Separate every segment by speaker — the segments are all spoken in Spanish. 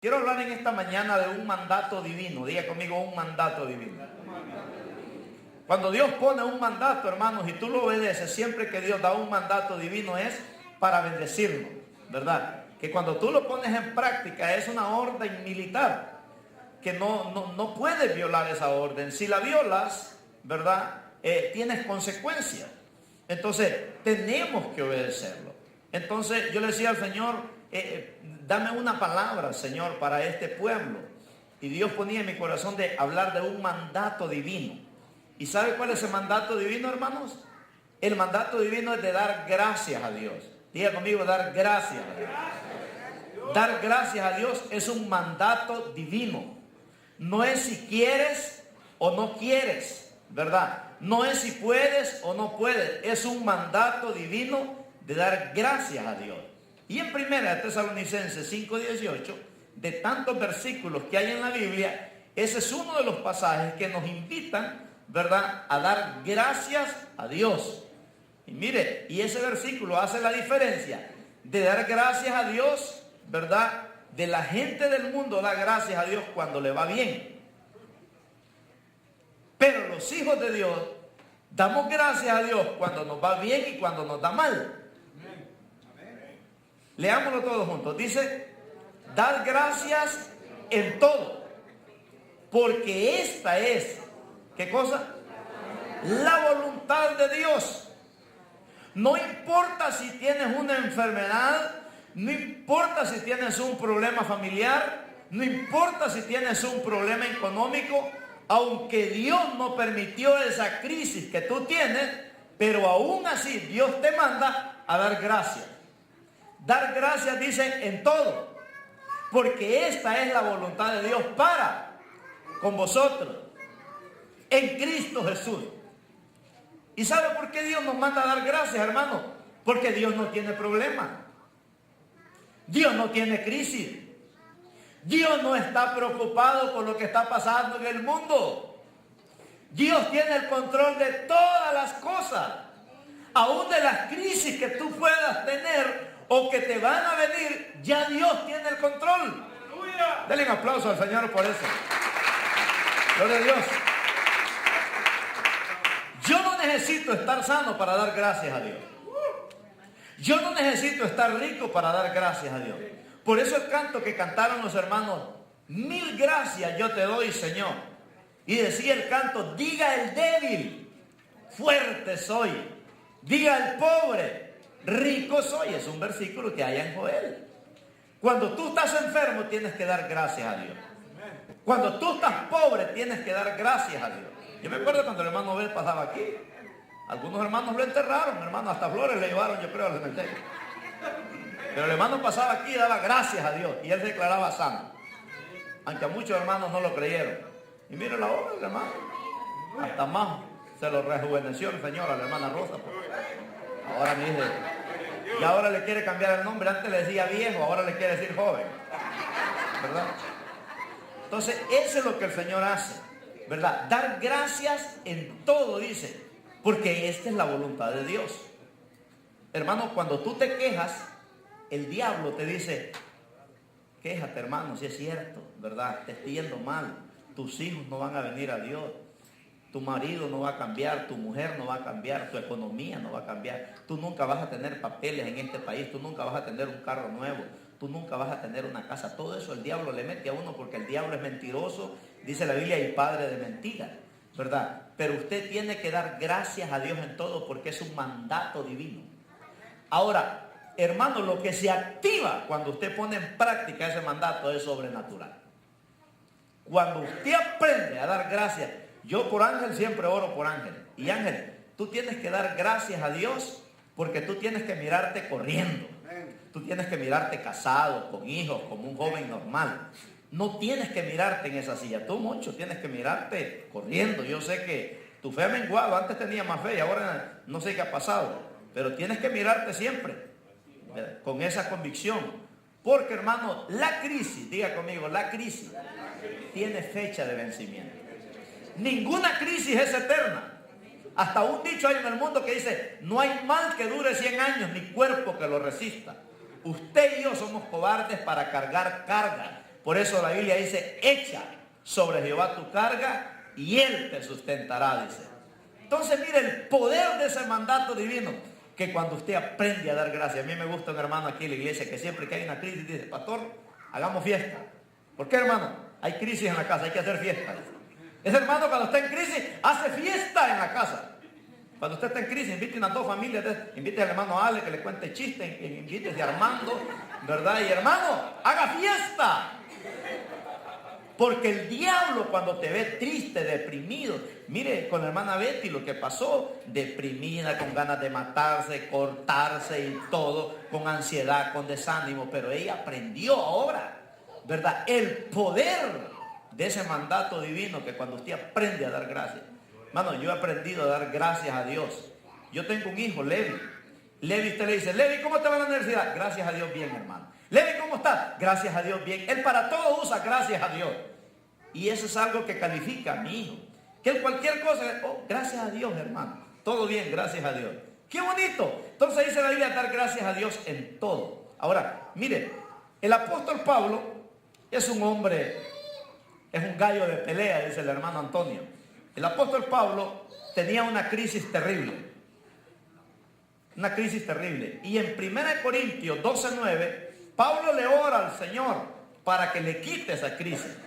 Speaker 1: Quiero hablar en esta mañana de un mandato divino. Diga conmigo, un mandato divino. Cuando Dios pone un mandato, hermanos, y tú lo obedeces, siempre que Dios da un mandato divino es para bendecirnos, ¿verdad? Que cuando tú lo pones en práctica es una orden militar, que no puedes violar esa orden. Si la violas, ¿verdad? Tienes consecuencias. Entonces, tenemos que obedecerlo. Entonces, yo le decía al Señor, dame una palabra, Señor, para este pueblo. Y Dios ponía en mi corazón de hablar de un mandato divino. ¿Y sabe cuál es el mandato divino, hermanos? El mandato divino es de dar gracias a Dios. Diga conmigo, dar gracias a Dios. Dar gracias a Dios es un mandato divino. No es si quieres o no quieres, ¿verdad? No es si puedes o no puedes. Es un mandato divino de dar gracias a Dios. Y en 1 Tesalonicenses 5:18, de tantos versículos que hay en la Biblia, ese es uno de los pasajes que nos invitan, ¿verdad?, a dar gracias a Dios. Y mire, y ese versículo hace la diferencia de dar gracias a Dios, ¿verdad? De la gente del mundo da gracias a Dios cuando le va bien. Pero los hijos de Dios damos gracias a Dios cuando nos va bien y cuando nos da mal. Leámoslo todos juntos. Dice, dar gracias en todo, porque esta es, ¿qué cosa? La voluntad de Dios. No importa si tienes una enfermedad, no importa si tienes un problema familiar, no importa si tienes un problema económico, aunque Dios no permitió esa crisis que tú tienes, pero aún así Dios te manda a dar gracias. Dar gracias, dice, en todo, porque esta es la voluntad de Dios para con vosotros en Cristo Jesús. ¿Y sabe por qué Dios nos manda a dar gracias, hermano? Porque Dios no tiene problema. Dios no tiene crisis. Dios no está preocupado por lo que está pasando en el mundo. Dios tiene el control de todas las cosas, aún de las crisis que tú puedas tener o que te van a venir. Ya Dios tiene el control. Denle un aplauso al Señor por eso. Gloria a Dios. Yo no necesito estar sano para dar gracias a Dios. Yo no necesito estar rico para dar gracias a Dios. Por eso el canto que cantaron los hermanos, mil gracias yo te doy, Señor. Y decía el canto, diga el débil, fuerte soy. Diga el pobre, rico soy. Es un versículo que hay en Joel. Cuando tú estás enfermo tienes que dar gracias a Dios. Cuando tú estás pobre tienes que dar gracias a Dios. Yo me acuerdo cuando el hermano Abel pasaba aquí. Algunos hermanos lo enterraron, hermano, hasta flores le llevaron, yo creo, al cementerio. Pero el hermano pasaba aquí y daba gracias a Dios. Y él se declaraba sano. Aunque a muchos hermanos no lo creyeron. Y mire la obra del hermano. Hasta más se lo rejuveneció el Señor a la hermana Rosa. Pues. Ahora me dice, y ahora le quiere cambiar el nombre. Antes le decía viejo, ahora le quiere decir joven. ¿Verdad? Entonces, eso es lo que el Señor hace. ¿Verdad? Dar gracias en todo, dice. Porque esta es la voluntad de Dios. Hermano, cuando tú te quejas, el diablo te dice, quéjate, hermano, si es cierto, ¿verdad? Te estoy yendo mal. Tus hijos no van a venir a Dios. Tu marido no va a cambiar, tu mujer no va a cambiar, tu economía no va a cambiar. Tú nunca vas a tener papeles en este país, tú nunca vas a tener un carro nuevo, tú nunca vas a tener una casa. Todo eso el diablo le mete a uno porque el diablo es mentiroso, dice la Biblia, y padre de mentira, ¿verdad? Pero usted tiene que dar gracias a Dios en todo porque es un mandato divino. Ahora, hermano, lo que se activa cuando usted pone en práctica ese mandato es sobrenatural. Cuando usted aprende a dar gracias, yo por Ángel siempre oro por Ángel. Y Ángel, tú tienes que dar gracias a Dios porque tú tienes que mirarte corriendo. Tú tienes que mirarte casado, con hijos, como un joven normal. No tienes que mirarte en esa silla. Tú mucho tienes que mirarte corriendo. Yo sé que tu fe ha menguado. Antes tenía más fe y ahora no sé qué ha pasado. Pero tienes que mirarte siempre con esa convicción. Porque, hermano, la crisis, diga conmigo, la crisis tiene fecha de vencimiento. Ninguna crisis es eterna. Hasta un dicho hay en el mundo que dice, no hay mal que dure 100 años, ni cuerpo que lo resista. Usted y yo somos cobardes para cargar carga, Por eso la Biblia dice, echa sobre Jehová tu carga y Él te sustentará, dice. Entonces mire el poder de ese mandato divino, que cuando usted aprende a dar gracias. A mí me gusta un hermano aquí en la iglesia que siempre que hay una crisis dice, pastor, hagamos fiesta. ¿Por qué, hermano? Hay crisis en la casa, hay que hacer fiesta. Ese hermano cuando está en crisis hace fiesta en la casa. Cuando usted está en crisis, invite a unas dos familias, invite al hermano Ale que le cuente chistes, invite a Armando, ¿verdad? Y hermano, haga fiesta. Porque el diablo cuando te ve triste, deprimido, mire con la hermana Betty lo que pasó, deprimida, con ganas de matarse, cortarse y todo, con ansiedad, con desánimo, pero ella aprendió ahora, ¿verdad? El poder de ese mandato divino, que cuando usted aprende a dar gracias. Hermano, yo he aprendido a dar gracias a Dios. Yo tengo un hijo, Levi. Levi, usted le dice, Levi, ¿cómo te va a la universidad? Gracias a Dios, bien, hermano. Levi, ¿cómo estás? Gracias a Dios, bien. Él para todo usa gracias a Dios. Y eso es algo que califica a mi hijo. Que él cualquier cosa, oh, gracias a Dios, hermano. Todo bien, gracias a Dios. ¡Qué bonito! Entonces dice la Biblia, dar gracias a Dios en todo. Ahora, mire, el apóstol Pablo es un hombre, es un gallo de pelea, dice el hermano Antonio. El apóstol Pablo tenía una crisis terrible. Una crisis terrible. Y en 1 Corintios 12:9, Pablo le ora al Señor para que le quite esa crisis.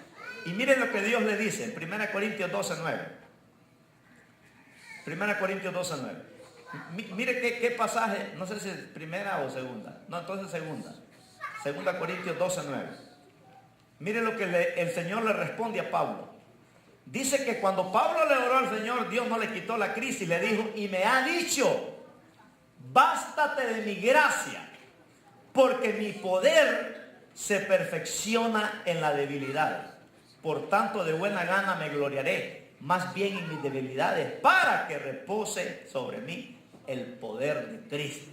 Speaker 1: Y miren lo que Dios le dice en 1 Corintios 12:9. 1 Corintios 12:9. Mire qué pasaje, no sé si es primera o segunda. No, entonces segunda. 2 Corintios 12:9. Mire lo que el Señor le responde a Pablo. Dice que cuando Pablo le oró al Señor, Dios no le quitó la crisis, le dijo, y me ha dicho, bástate de mi gracia, porque mi poder se perfecciona en la debilidad. Por tanto, de buena gana me gloriaré, más bien en mis debilidades, para que repose sobre mí el poder de Cristo.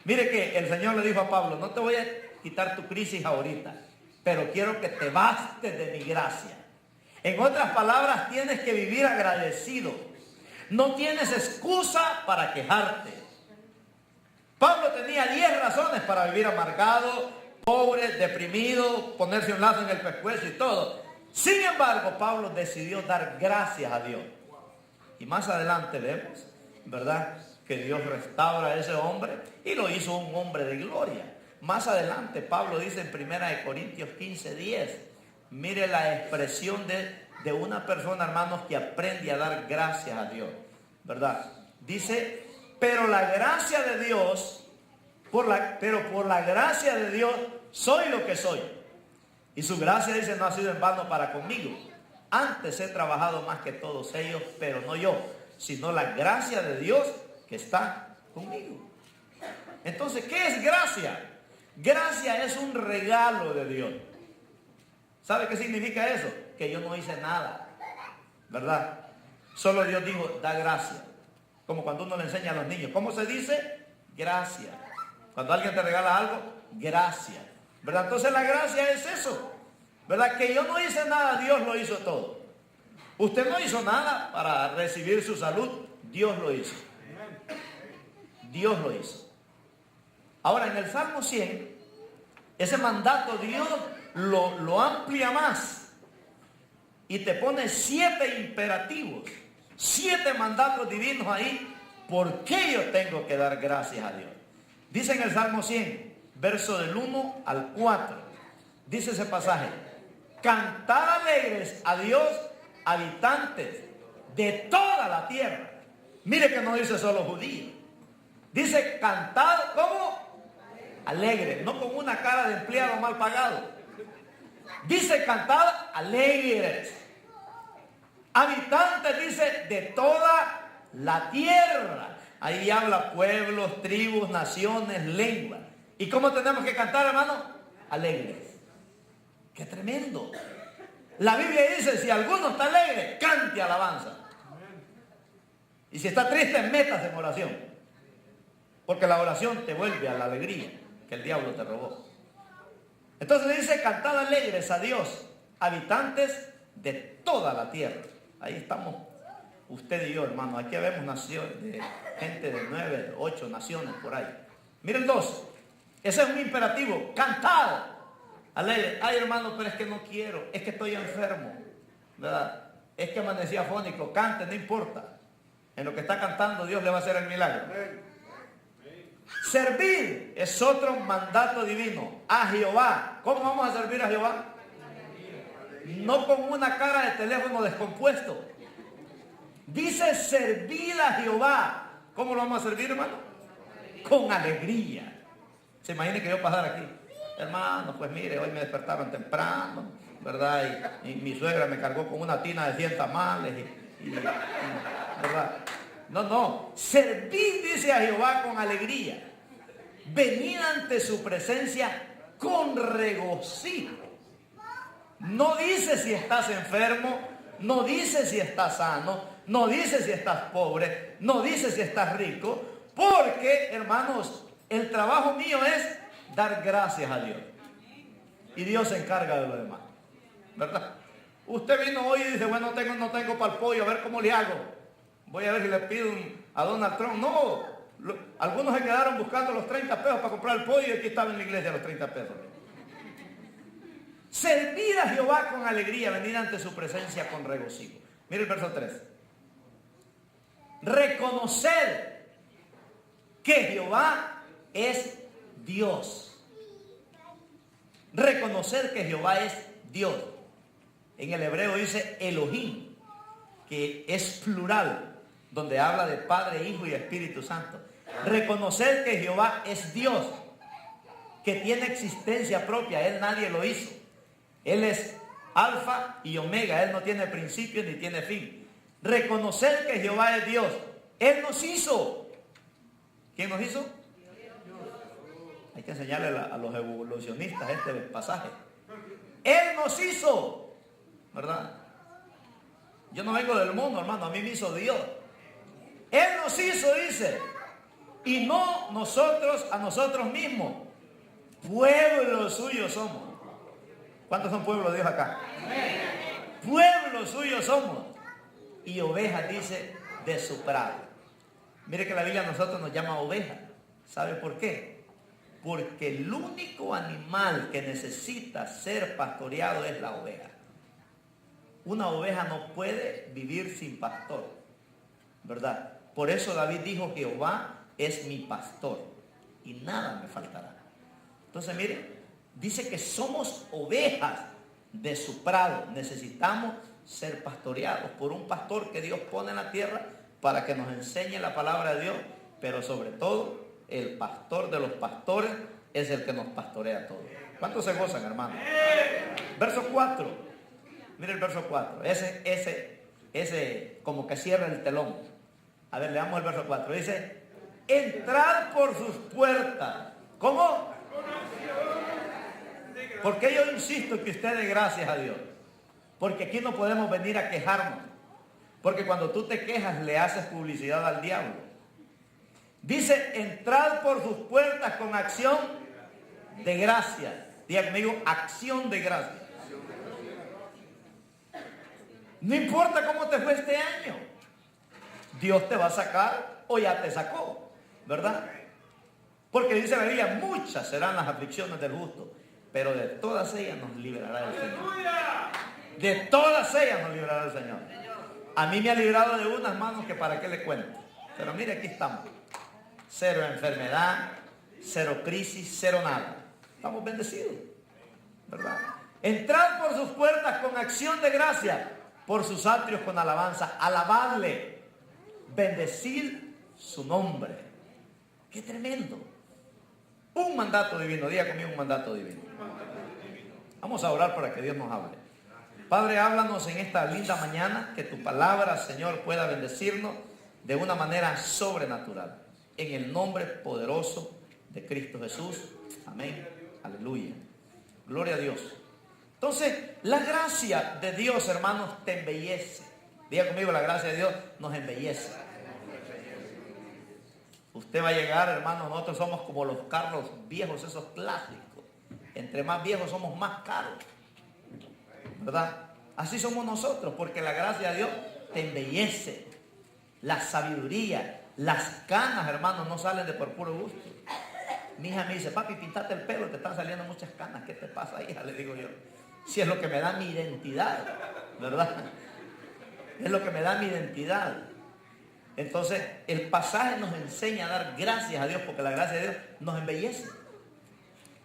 Speaker 1: Mire que el Señor le dijo a Pablo, no te voy a quitar tu crisis ahorita, pero quiero que te bastes de mi gracia. En otras palabras, tienes que vivir agradecido. No tienes excusa para quejarte. Pablo tenía 10 razones para vivir amargado, pobre, deprimido, ponerse un lazo en el pescuezo y todo. Sin embargo, Pablo decidió dar gracias a Dios. Y más adelante vemos, ¿verdad?, que Dios restaura a ese hombre y lo hizo un hombre de gloria. Más adelante, Pablo dice en 1 Corintios 15:10, mire la expresión de una persona, hermanos, que aprende a dar gracias a Dios, ¿verdad? Dice, pero la gracia de Dios, por la gracia de Dios soy lo que soy. Y su gracia, dice, no ha sido en vano para conmigo. Antes he trabajado más que todos ellos, pero no yo, sino la gracia de Dios que está conmigo. Entonces, ¿qué es gracia? Gracia es un regalo de Dios. ¿Sabe qué significa eso? Que yo no hice nada, ¿verdad? Solo Dios dijo, da gracia. Como cuando uno le enseña a los niños. ¿Cómo se dice? Gracia. Cuando alguien te regala algo, gracia, ¿verdad? Entonces la gracia es eso, ¿verdad? Que yo no hice nada, Dios lo hizo todo. Usted no hizo nada para recibir su salud, Dios lo hizo. Dios lo hizo. Ahora en el Salmo 100, ese mandato Dios lo amplia más y te pone 7 imperativos, 7 mandatos divinos ahí. ¿Por qué yo tengo que dar gracias a Dios? Dice en el Salmo 100, verso del 1 al 4, dice ese pasaje, cantad alegres a Dios, habitantes de toda la tierra. Mire que no dice solo judíos, dice cantad, ¿cómo? Alegre, no con una cara de empleado mal pagado. Dice cantad alegres, habitantes, dice, de toda la tierra. Ahí habla pueblos, tribus, naciones, lenguas. ¿Y cómo tenemos que cantar, hermano? Alegres. ¡Qué tremendo! La Biblia dice, si alguno está alegre, cante alabanza. Y si está triste, métase en oración. Porque la oración te vuelve a la alegría que el diablo te robó. Entonces dice, cantad alegres a Dios, habitantes de toda la tierra. Ahí estamos usted y yo, hermano. Aquí vemos naciones, de gente de 9, 8 naciones por ahí. Miren 2. Ese es un imperativo. Cantad. Alegre, ay hermano, pero es que no quiero, es que estoy enfermo, ¿verdad? Es que amanecí afónico, cante, no importa. En lo que está cantando Dios le va a hacer el milagro. Servir es otro mandato divino a Jehová. ¿Cómo vamos a servir a Jehová? No con una cara de teléfono descompuesto. Dice servir a Jehová. ¿Cómo lo vamos a servir, hermano? Con alegría. Se imagina que yo pasara aquí. Hermano, pues mire, hoy me despertaron temprano, ¿verdad? Y mi suegra me cargó con una tina de 100 tamales. ¿Verdad? No. Servir, dice a Jehová, con alegría. Venid ante su presencia con regocijo. No dice si estás enfermo, no dice si estás sano, no dice si estás pobre, no dice si estás rico, porque, hermanos, el trabajo mío es dar gracias a Dios. Y Dios se encarga de lo demás, ¿verdad? Usted vino hoy y dice, bueno, no tengo para el pollo, a ver cómo le hago. Voy a ver si le pido a Donald Trump. No, algunos se quedaron buscando los 30 pesos para comprar el pollo y aquí estaba en la iglesia los 30 pesos. Servir a Jehová con alegría, venir ante su presencia con regocijo. Mire el verso 3. Reconocer que Jehová es Dios. Reconocer que Jehová es Dios. En el hebreo dice Elohim, que es plural, donde habla de Padre, Hijo y Espíritu Santo. Reconocer que Jehová es Dios, que tiene existencia propia, Él nadie lo hizo. Él es alfa y omega, Él no tiene principio ni tiene fin. Reconocer que Jehová es Dios. Él nos hizo. ¿Quién nos hizo? Hay que enseñarle a los evolucionistas este pasaje. Él nos hizo, ¿verdad? Yo no vengo del mundo, hermano, a mí me hizo Dios. Él nos hizo, dice, y no nosotros a nosotros mismos. Pueblo suyo somos. ¿Cuántos son pueblos de Dios acá? Pueblo suyo somos. Y ovejas, dice, de su prado. Mire que la Biblia a nosotros nos llama oveja. ¿Sabe por qué? Porque el único animal que necesita ser pastoreado es la oveja. Una oveja no puede vivir sin pastor, ¿verdad? Por eso David dijo, Jehová es mi pastor y nada me faltará. Entonces mire, dice que somos ovejas de su prado. Necesitamos ser pastoreados por un pastor que Dios pone en la tierra para que nos enseñe la palabra de Dios, pero sobre todo el pastor de los pastores es el que nos pastorea a todos. ¿Cuántos se gozan, hermano? Verso 4. Mire el verso 4. Ese como que cierra el telón. A ver, leamos el verso 4. Dice, entrar por sus puertas. ¿Cómo? ¿Por qué yo insisto en que usted dé gracias a Dios? Porque aquí no podemos venir a quejarnos. Porque cuando tú te quejas le haces publicidad al diablo. Dice, entrar por sus puertas con acción de gracia. Diga conmigo, acción de gracia. No importa cómo te fue este año. Dios te va a sacar o ya te sacó, ¿verdad? Porque dice la Biblia, muchas serán las aflicciones del justo, pero de todas ellas nos librará el Señor. De todas ellas nos librará el Señor. A mí me ha librado de unas manos que para qué le cuento. Pero mire, aquí estamos. Cero enfermedad, cero crisis, cero nada. Estamos bendecidos, ¿verdad? Entrar por sus puertas con acción de gracia, por sus atrios con alabanza. Alabarle, bendecir su nombre. ¡Qué tremendo! Un mandato divino. Diga conmigo, un mandato divino. Vamos a orar para que Dios nos hable. Padre, háblanos en esta linda mañana, que tu palabra, Señor, pueda bendecirnos de una manera sobrenatural. En el nombre poderoso de Cristo Jesús. Amén. Aleluya. Gloria a Dios. Entonces, la gracia de Dios, hermanos, te embellece. Diga conmigo, la gracia de Dios nos embellece. Usted va a llegar, hermano, nosotros somos como los carros viejos, esos clásicos. Entre más viejos somos más caros, ¿verdad? Así somos nosotros, porque la gracia de Dios te embellece. La sabiduría, las canas, hermanos, no salen de por puro gusto. Mi hija me dice, papi, pintate el pelo, te están saliendo muchas canas. ¿Qué te pasa, hija? Le digo yo. Si es lo que me da mi identidad, ¿verdad? Es lo que me da mi identidad. Entonces, el pasaje nos enseña a dar gracias a Dios, porque la gracia de Dios nos embellece.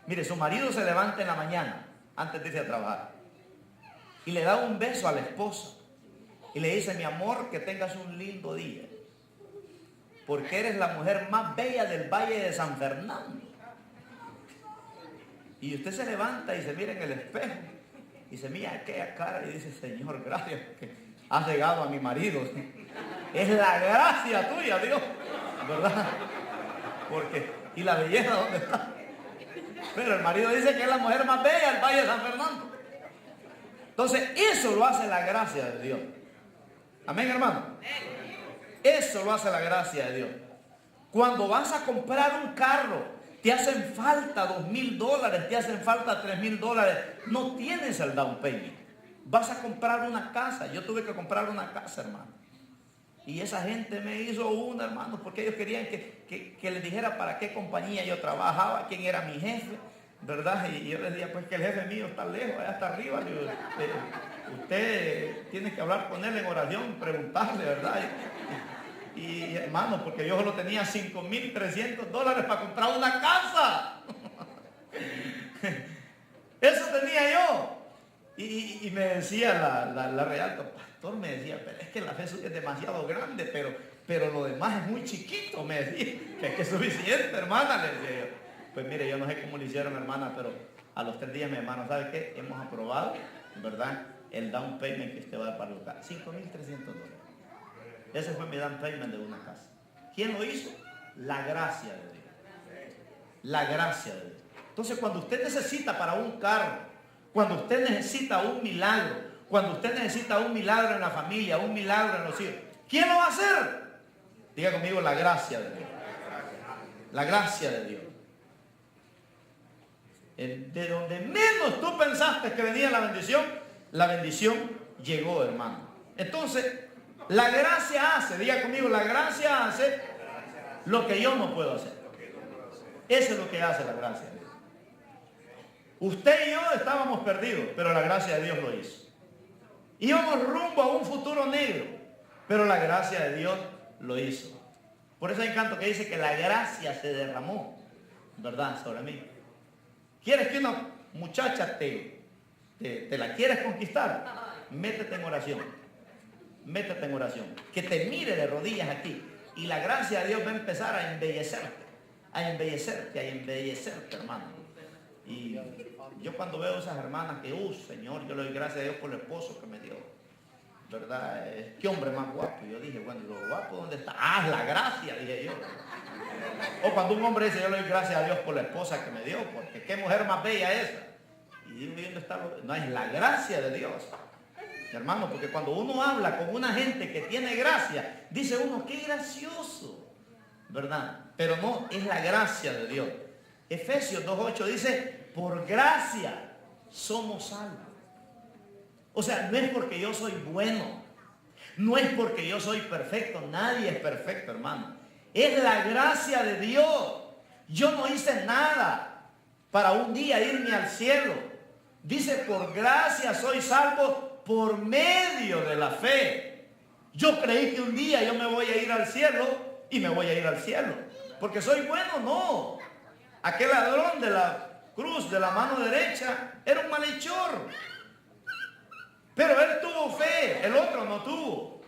Speaker 1: Mire, su marido se levanta en la mañana, antes de irse a trabajar, y le da un beso a la esposa, y le dice, mi amor, que tengas un lindo día, porque eres la mujer más bella del Valle de San Fernando. Y usted se levanta y se mira en el espejo, y se mira aquella cara y dice, Señor, gracias, porque has llegado a mi marido. Es la gracia tuya, Dios, ¿verdad? Porque, ¿y la belleza dónde está? Pero el marido dice que es la mujer más bella del Valle de San Fernando. Entonces, eso lo hace la gracia de Dios. Amén, hermano. Eso lo hace la gracia de Dios. Cuando vas a comprar un carro, te hacen falta $2,000, te hacen falta $3,000, no tienes el down payment. Vas a comprar una casa. Yo tuve que comprar una casa, hermano. Y esa gente me hizo una, hermano, porque ellos querían que les dijera para qué compañía yo trabajaba, quién era mi jefe, ¿verdad? Y yo les decía, pues que el jefe mío está lejos, allá está arriba. Usted tiene que hablar con él en oración, preguntarle, ¿verdad? Y hermano, porque yo solo tenía $5,300 para comprar una casa. Eso tenía yo. Y me decía la realtor, pastor, me decía, pero es que la fe suya es demasiado grande, pero lo demás es muy chiquito, me decía, que es suficiente, hermana, le decía yo. Pues mire, yo no sé cómo lo hicieron, hermana, pero a los 3 días, mi hermano, ¿sabe qué? Hemos aprobado, ¿verdad?, el down payment que usted va a dar para el local, $5,300. Ese fue mi down payment de una casa. ¿Quién lo hizo? La gracia de Dios. La gracia de Dios. Entonces, cuando usted necesita para un carro, cuando usted necesita un milagro, cuando usted necesita un milagro en la familia, un milagro en los hijos, ¿quién lo va a hacer? Diga conmigo, la gracia de Dios. La gracia de Dios. De donde menos tú pensaste que venía la bendición llegó, hermano. Entonces, la gracia hace, diga conmigo, la gracia hace lo que yo no puedo hacer. Eso es lo que hace la gracia de Dios. Usted y yo estábamos perdidos, pero la gracia de Dios lo hizo. Íbamos rumbo a un futuro negro, pero la gracia de Dios lo hizo. Por eso hay un canto que dice que la gracia se derramó, ¿verdad?, sobre mí. ¿Quieres que una muchacha te la quieres conquistar? Métete en oración. Métete en oración. Que te mire de rodillas aquí. Y la gracia de Dios va a empezar a embellecerte. A embellecerte, hermano. Y yo cuando veo a esas hermanas que, Señor, yo le doy gracias a Dios por el esposo que me dio, ¿verdad? Qué hombre más guapo. Yo dije, bueno, ¿lo guapo dónde está? Ah, la gracia, dije yo. O cuando un hombre dice, yo le doy gracias a Dios por la esposa que me dio, porque qué mujer más bella esa. Y digo, ¿dónde está? No, es la gracia de Dios, hermano, porque cuando uno habla con una gente que tiene gracia, dice uno, qué gracioso, ¿verdad? Pero no, es la gracia de Dios. Efesios 2:8 dice, por gracia somos salvos. O sea, no es porque yo soy bueno, no es porque yo soy perfecto, nadie es perfecto, hermano. Es la gracia de Dios. Yo no hice nada para un día irme al cielo. Dice, por gracia soy salvo por medio de la fe. Yo creí que un día yo me voy a ir al cielo y me voy a ir al cielo. Porque soy bueno, no. Aquel ladrón de la cruz de la mano derecha era un malhechor. Pero él tuvo fe, el otro no tuvo.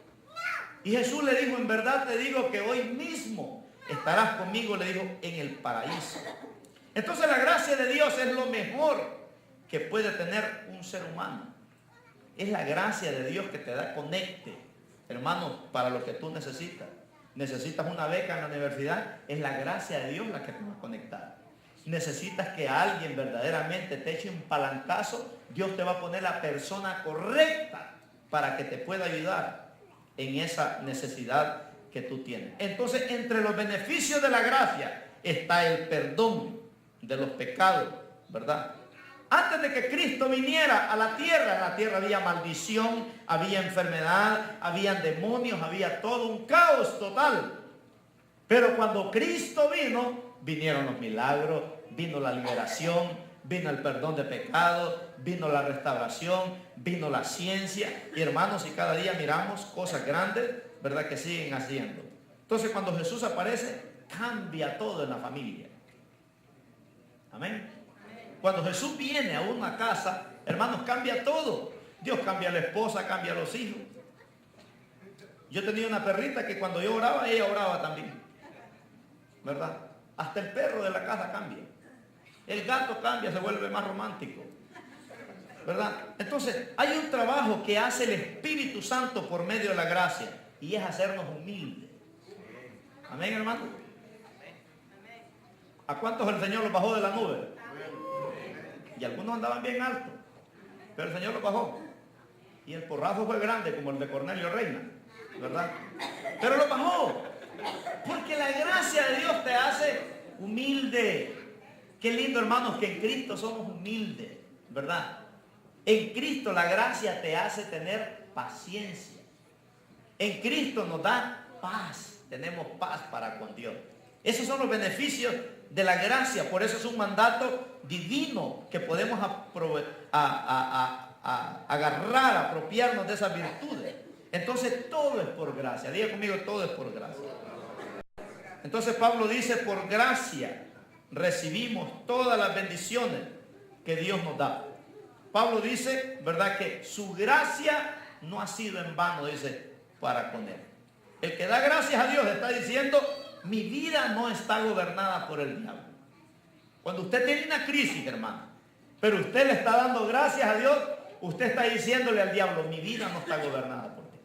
Speaker 1: Y Jesús le dijo, en verdad te digo que hoy mismo estarás conmigo, le dijo, en el paraíso. Entonces la gracia de Dios es lo mejor que puede tener un ser humano. Es la gracia de Dios que te da conecte, hermano, para lo que tú necesitas. Necesitas una beca en la universidad, es la gracia de Dios la que te va a conectar. Necesitas que alguien verdaderamente te eche un palancazo, Dios te va a poner la persona correcta para que te pueda ayudar en esa necesidad que tú tienes. Entonces, entre los beneficios de la gracia está el perdón de los pecados, ¿verdad? Antes de que Cristo viniera a la tierra, en la tierra había maldición, había enfermedad, había demonios, había todo un caos total. Pero cuando Cristo vino, vinieron los milagros, vino la liberación, vino el perdón de pecado, vino la restauración, vino la ciencia. Y hermanos, y cada día miramos cosas grandes, ¿verdad?, que siguen haciendo. Entonces, cuando Jesús aparece, cambia todo en la familia. Amén. Cuando Jesús viene a una casa, hermanos, cambia todo. Dios cambia a la esposa, cambia a los hijos. Yo tenía una perrita que cuando yo oraba, ella oraba también, ¿verdad? Hasta el perro de la casa cambia. El gato cambia, se vuelve más romántico, ¿verdad? Entonces, hay un trabajo que hace el Espíritu Santo por medio de la gracia, y es hacernos humildes. Amén, hermano. ¿A cuántos el Señor los bajó de la nube? Y algunos andaban bien altos, pero el Señor los bajó. Y el porrazo fue grande, como el de Cornelio Reina, ¿verdad? Pero lo bajó, porque la gracia de Dios te hace humilde. Qué lindo, hermanos, que en Cristo somos humildes, ¿verdad? En Cristo la gracia te hace tener paciencia. En Cristo nos da paz, tenemos paz para con Dios. Esos son los beneficios de la gracia, por eso es un mandato divino que podemos agarrar, apropiarnos de esas virtudes. Entonces todo es por gracia. Diga conmigo, todo es por gracia. Entonces Pablo dice, por gracia recibimos todas las bendiciones que Dios nos da. Pablo dice, ¿verdad?, que su gracia no ha sido en vano, dice, para con él. El que da gracias a Dios está diciendo, mi vida no está gobernada por el diablo. Cuando usted tiene una crisis, hermano, pero usted le está dando gracias a Dios, usted está diciéndole al diablo, mi vida no está gobernada por ti.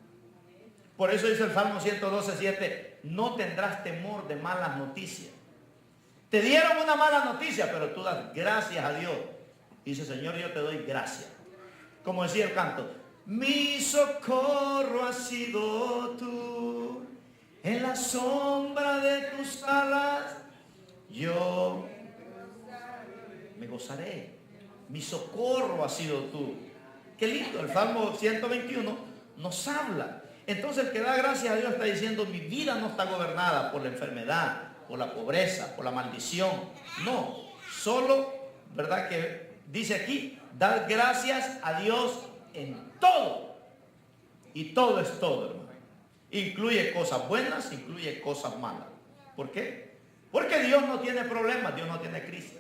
Speaker 1: Por eso dice el Salmo 112:7, no tendrás temor de malas noticias. Te dieron una mala noticia, pero tú das gracias a Dios. Dice, Señor, yo te doy gracias. Como decía el canto, mi socorro has sido tú, en la sombra de tus alas yo me gozaré. Mi socorro ha sido tú. Qué lindo, el Salmo 121 nos habla. Entonces el que da gracias a Dios está diciendo, mi vida no está gobernada por la enfermedad, por la pobreza, por la maldición. No, solo, ¿verdad?, que dice aquí, dar gracias a Dios en todo. Y todo es todo, hermano. Incluye cosas buenas, incluye cosas malas. ¿Por qué? Porque Dios no tiene problemas, Dios no tiene crisis.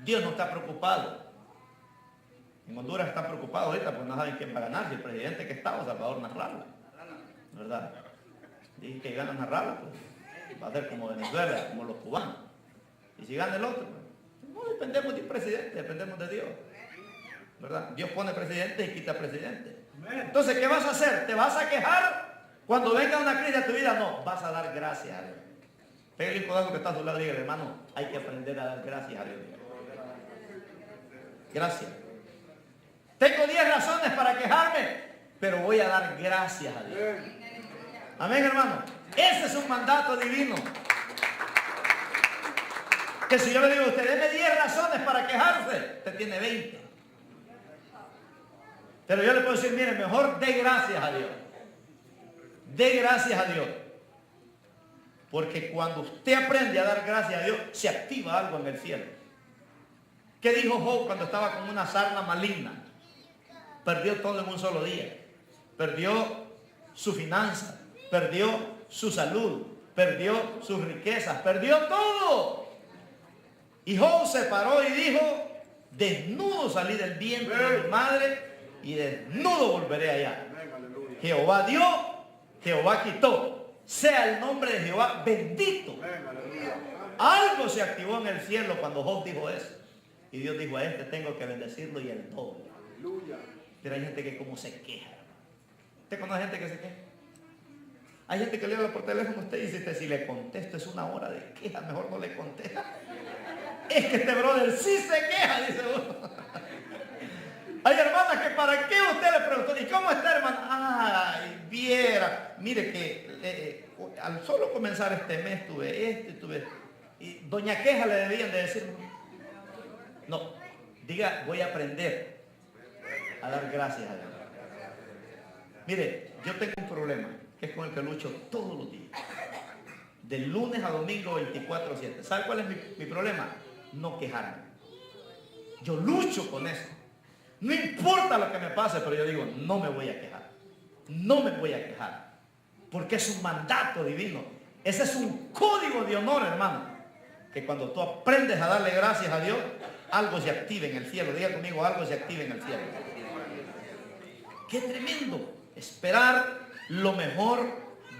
Speaker 1: Dios no está preocupado. En Honduras están preocupados ahorita porque no saben quién va a ganar. Si el presidente que está, Salvador Narrala, ¿verdad? Dije que gana Narrala, pues va a ser como Venezuela, como los cubanos. Y si gana el otro, pues, no dependemos de un presidente, dependemos de Dios, ¿verdad? Dios pone presidente y quita presidente. Entonces, ¿qué vas a hacer? ¿Te vas a quejar cuando venga una crisis a tu vida? No, vas a dar gracias a Dios. Pégale un codazo que está a su lado y diga, hermano, hay que aprender a dar gracias a Dios. Gracias. Tengo 10 razones para quejarme, pero voy a dar gracias a Dios. Amén, hermano. Ese es un mandato divino. Que si yo le digo a usted, deme 10 razones para quejarse, usted tiene 20. Pero yo le puedo decir, mire, mejor dé gracias a Dios. Dé gracias a Dios. Porque cuando usted aprende a dar gracias a Dios, se activa algo en el cielo. ¿Qué dijo Job cuando estaba con una sarna maligna? Perdió todo en un solo día. Perdió su finanza, perdió su salud, perdió sus riquezas, perdió todo. Y Job se paró y dijo, desnudo salí del vientre de mi madre y desnudo volveré allá. Jehová dio, Jehová quitó. Sea el nombre de Jehová bendito. Algo se activó en el cielo cuando Job dijo eso. Y Dios dijo, a este tengo que bendecirlo y el doble. Pero hay gente que como se queja. ¿Usted conoce gente que se queja? Hay gente que le habla por teléfono a usted y dice, si le contesto es una hora de queja, mejor no le contesta. Es que este brother sí se queja, dice uno. Hay hermanas que para qué usted le preguntó, ¿y cómo está, hermana? Ay, viera. Mire que al solo comenzar este mes tuve y doña queja le debían de decir, no, diga, voy a aprender a dar gracias a Dios. Mire, yo tengo un problema, que es con el que lucho todos los días. de lunes a domingo 24/7. ¿Sabe cuál es mi problema? No quejarme. Yo lucho con eso. No importa lo que me pase, pero yo digo, no me voy a quejar. No me voy a quejar. Porque es un mandato divino. Ese es un código de honor, hermano. Que cuando tú aprendes a darle gracias a Dios, algo se activa en el cielo. Diga conmigo, algo se activa en el cielo. Qué tremendo esperar lo mejor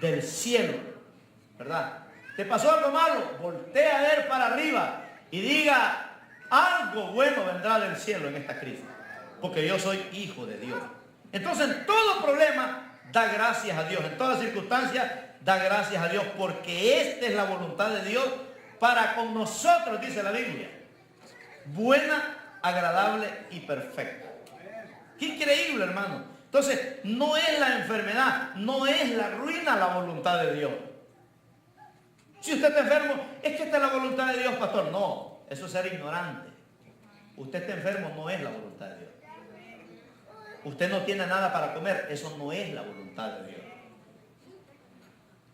Speaker 1: del cielo, ¿verdad? ¿Te pasó algo malo? Voltea a ver para arriba y diga, algo bueno vendrá del cielo en esta crisis, porque yo soy hijo de Dios. Entonces, en todo problema, da gracias a Dios. En todas circunstancias, da gracias a Dios, porque esta es la voluntad de Dios para con nosotros, dice la Biblia. Buena, agradable y perfecta. Qué increíble, hermano. Entonces, no es la enfermedad, no es la ruina la voluntad de Dios. Si usted está enfermo, es que esta es la voluntad de Dios, pastor. No, eso es ser ignorante. Usted está enfermo, no es la voluntad de Dios. Usted no tiene nada para comer, eso no es la voluntad de Dios.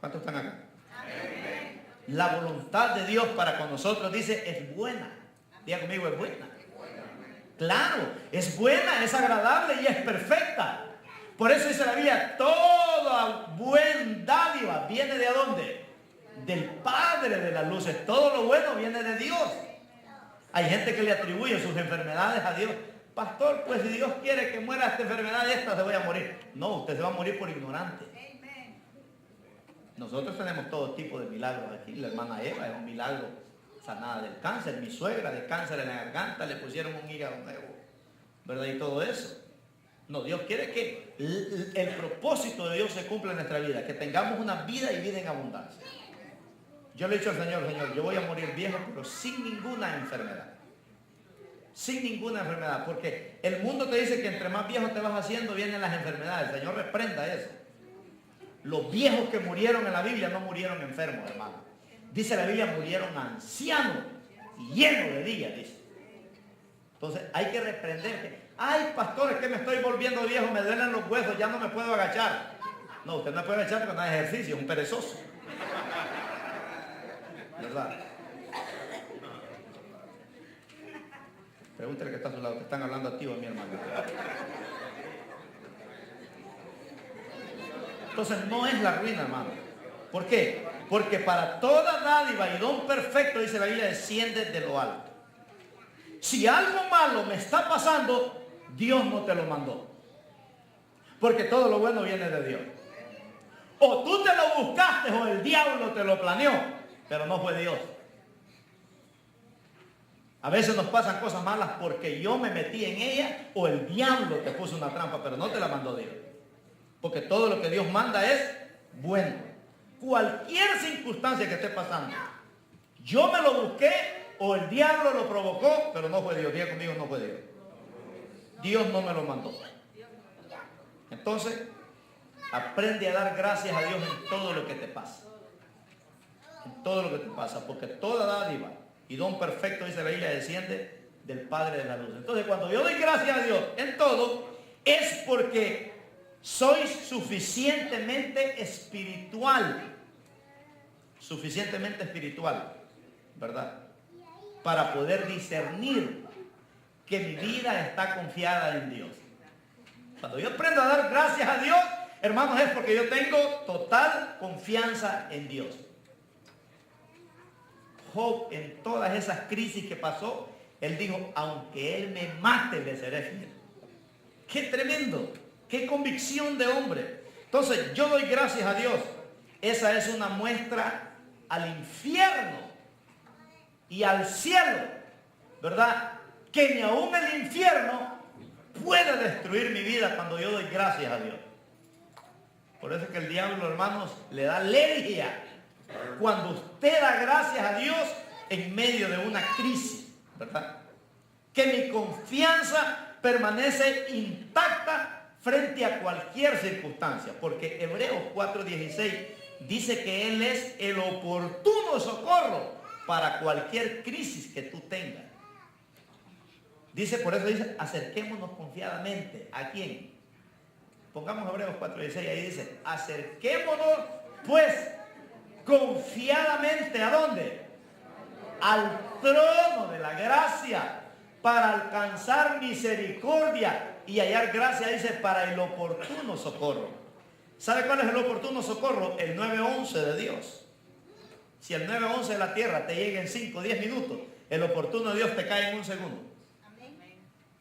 Speaker 1: ¿Cuántos están acá? La voluntad de Dios para con nosotros, dice, es buena. Diga conmigo, es buena. Claro, es buena, es agradable y es perfecta. Por eso dice la Biblia, toda buen dádiva viene de ¿dónde? Del Padre de las luces. Todo lo bueno viene de Dios. Hay gente que le atribuye sus enfermedades a Dios. Pastor, pues si Dios quiere que muera esta enfermedad, esta se voy a morir. No, usted se va a morir por ignorante. Nosotros tenemos todo tipo de milagros aquí. La hermana Eva es un milagro, sanada del cáncer. Mi suegra de cáncer en la garganta, le pusieron un hígado nuevo, ¿verdad? Y todo eso. No, Dios quiere que el propósito de Dios se cumpla en nuestra vida, que tengamos una vida y vida en abundancia. Yo le he dicho al Señor, yo voy a morir viejo, pero sin ninguna enfermedad. Sin ninguna enfermedad, porque el mundo te dice que entre más viejo te vas haciendo, vienen las enfermedades. El Señor reprenda eso. Los viejos que murieron en la Biblia no murieron enfermos, hermano. Dice la Biblia, murieron ancianos y llenos de días, dice. Entonces hay que reprender que, ay, pastor, es que me estoy volviendo viejo, me duelen los huesos, ya no me puedo agachar. No, usted no puede agachar porque no hay ejercicio, es un perezoso. ¿Verdad? Pregúntale que está a su lado, te están hablando a ti o a mi hermano. Entonces no es la ruina, hermano. ¿Por qué? Porque para toda dádiva y don perfecto, dice la Biblia, desciende de lo alto. Si algo malo me está pasando, Dios no te lo mandó. Porque todo lo bueno viene de Dios. O tú te lo buscaste o el diablo te lo planeó, pero no fue Dios. A veces nos pasan cosas malas porque yo me metí en ella o el diablo te puso una trampa, pero no te la mandó Dios. Porque todo lo que Dios manda es bueno. Cualquier circunstancia que esté pasando, yo me lo busqué o el diablo lo provocó, pero no fue Dios. Diga conmigo, no fue Dios. Dios no me lo mandó. Entonces, aprende a dar gracias a Dios en todo lo que te pasa. En todo lo que te pasa, porque toda dádiva y don perfecto, dice la Biblia, desciende del Padre de la luz. Entonces, cuando yo doy gracias a Dios en todo, es porque soy suficientemente espiritual, ¿verdad? Para poder discernir que mi vida está confiada en Dios. Cuando yo aprendo a dar gracias a Dios, hermanos, es porque yo tengo total confianza en Dios. Job, en todas esas crisis que pasó, él dijo, aunque él me mate, le seré fiel. ¡Qué tremendo! ¡Qué convicción de hombre! Entonces, yo doy gracias a Dios. Esa es una muestra al infierno y al cielo, ¿verdad? Que ni aún el infierno puede destruir mi vida cuando yo doy gracias a Dios. Por eso es que el diablo, hermanos, le da alergia cuando usted da gracias a Dios en medio de una crisis, ¿verdad? Que mi confianza permanece intacta frente a cualquier circunstancia, porque Hebreos 4:16 dice que Él es el oportuno socorro para cualquier crisis que tú tengas. Dice, por eso dice, acerquémonos confiadamente. ¿A quién? Pongamos Hebreos 4:16, ahí dice, acerquémonos pues confiadamente, ¿a dónde? Al trono de la gracia, para alcanzar misericordia y hallar gracia, dice, para el oportuno socorro. ¿Sabe cuál es el oportuno socorro? El 911 de Dios. Si el 911 de la tierra te llega en 5 o 10 minutos, el oportuno de Dios te cae en un segundo.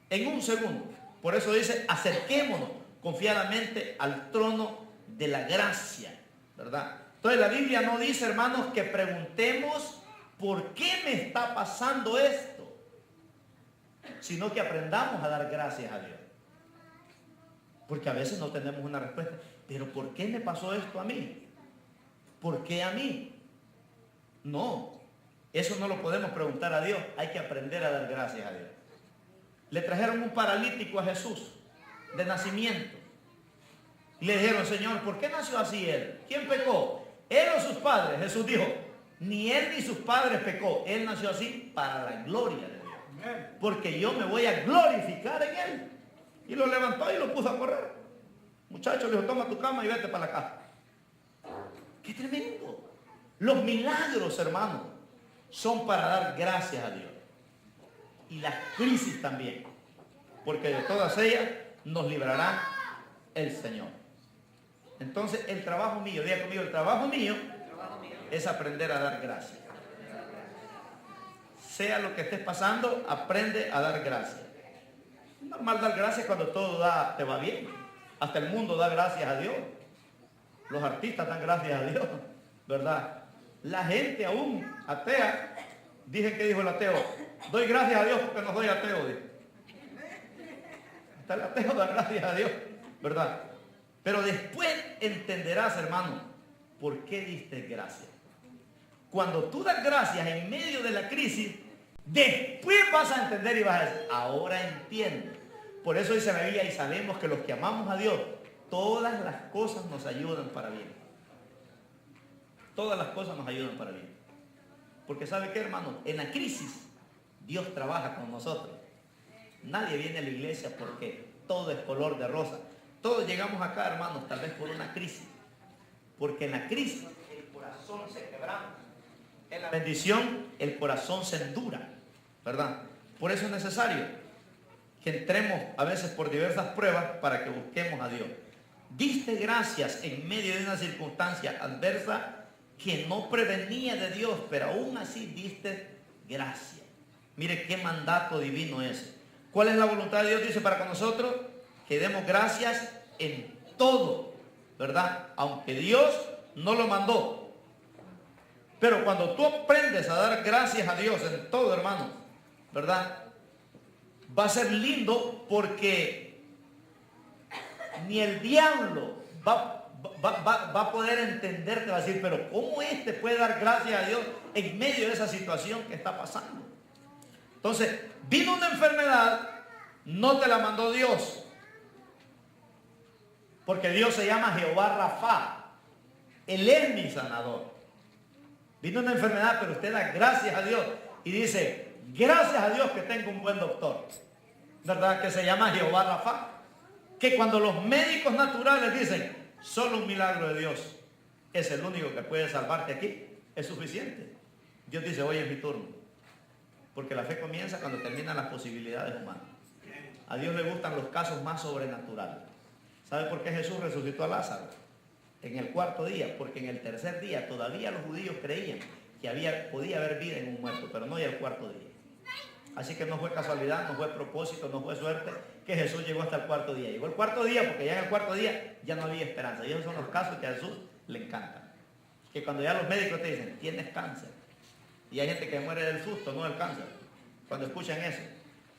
Speaker 1: En un segundo. Por eso dice, acerquémonos confiadamente al trono de la gracia, ¿verdad? Entonces la Biblia no dice, hermanos, que preguntemos ¿por qué me está pasando esto? Sino que aprendamos a dar gracias a Dios. Porque a veces no tenemos una respuesta. ¿Pero por qué me pasó esto a mí? ¿Por qué a mí? No, eso no lo podemos preguntar a Dios. Hay que aprender a dar gracias a Dios. Le trajeron un paralítico a Jesús de nacimiento. Y le dijeron, Señor, ¿por qué nació así él? ¿Quién pecó? ¿Él o sus padres? Jesús dijo, ni él ni sus padres pecó. Él nació así para la gloria de Dios. Porque yo me voy a glorificar en él. Y lo levantó y lo puso a correr. Muchacho, le dijo, toma tu cama y vete para la casa. ¡Qué tremendo! Los milagros, hermanos, son para dar gracias a Dios. Y las crisis también. Porque de todas ellas nos librará el Señor. Entonces, el trabajo mío, diga conmigo, el trabajo mío es aprender a dar gracias. Sea lo que estés pasando, aprende a dar gracias. Es normal dar gracias cuando todo te va bien. Hasta el mundo da gracias a Dios. Los artistas dan gracias a Dios, ¿verdad? La gente aún atea, dije que dijo el ateo, doy gracias a Dios porque no soy ateo. Dice. Hasta el ateo da gracias a Dios, ¿verdad? Pero después entenderás, hermano, por qué diste gracias. Cuando tú das gracias en medio de la crisis, después vas a entender y vas a decir, ahora entiendo. Por eso dice la Biblia, y sabemos que los que amamos a Dios, todas las cosas nos ayudan para bien. Todas las cosas nos ayudan para bien. Porque ¿sabe qué, hermano? En la crisis, Dios trabaja con nosotros. Nadie viene a la iglesia porque todo es color de rosa. Todos llegamos acá, hermanos, tal vez por una crisis. Porque en la crisis el corazón se quebranta. En la bendición el corazón se endura, ¿verdad? Por eso es necesario que entremos a veces por diversas pruebas para que busquemos a Dios. Diste gracias en medio de una circunstancia adversa que no prevenía de Dios, pero aún así diste gracias. Mire qué mandato divino es. ¿Cuál es la voluntad de Dios? Dice para con nosotros que demos gracias en todo, ¿verdad? Aunque Dios no lo mandó. Pero cuando tú aprendes a dar gracias a Dios en todo, hermano, ¿verdad? Va a ser lindo porque ni el diablo va a poder entenderte, va a decir, pero ¿cómo este puede dar gracias a Dios en medio de esa situación que está pasando? Entonces, vino una enfermedad, no te la mandó Dios. Porque Dios se llama Jehová Rafa. Él es mi sanador. Vino una enfermedad, pero usted da gracias a Dios y dice, gracias a Dios que tengo un buen doctor, ¿verdad? Que se llama Jehová Rafa. Que cuando los médicos naturales dicen, solo un milagro de Dios es el único que puede salvarte aquí, es suficiente. Dios dice, hoy es mi turno. Porque la fe comienza cuando terminan las posibilidades humanas. A Dios le gustan los casos más sobrenaturales. ¿Sabe por qué Jesús resucitó a Lázaro? En el 4.º día, porque en el 3.er día todavía los judíos creían que podía haber vida en un muerto, pero no ya el 4.º día. Así que no fue casualidad, no fue propósito, no fue suerte que Jesús llegó hasta el 4.º día. Llegó el 4.º día porque ya en el 4.º día ya no había esperanza. Y esos son los casos que a Jesús le encantan. Que cuando ya los médicos te dicen, tienes cáncer. Y hay gente que muere del susto, no del cáncer. Cuando escuchan eso.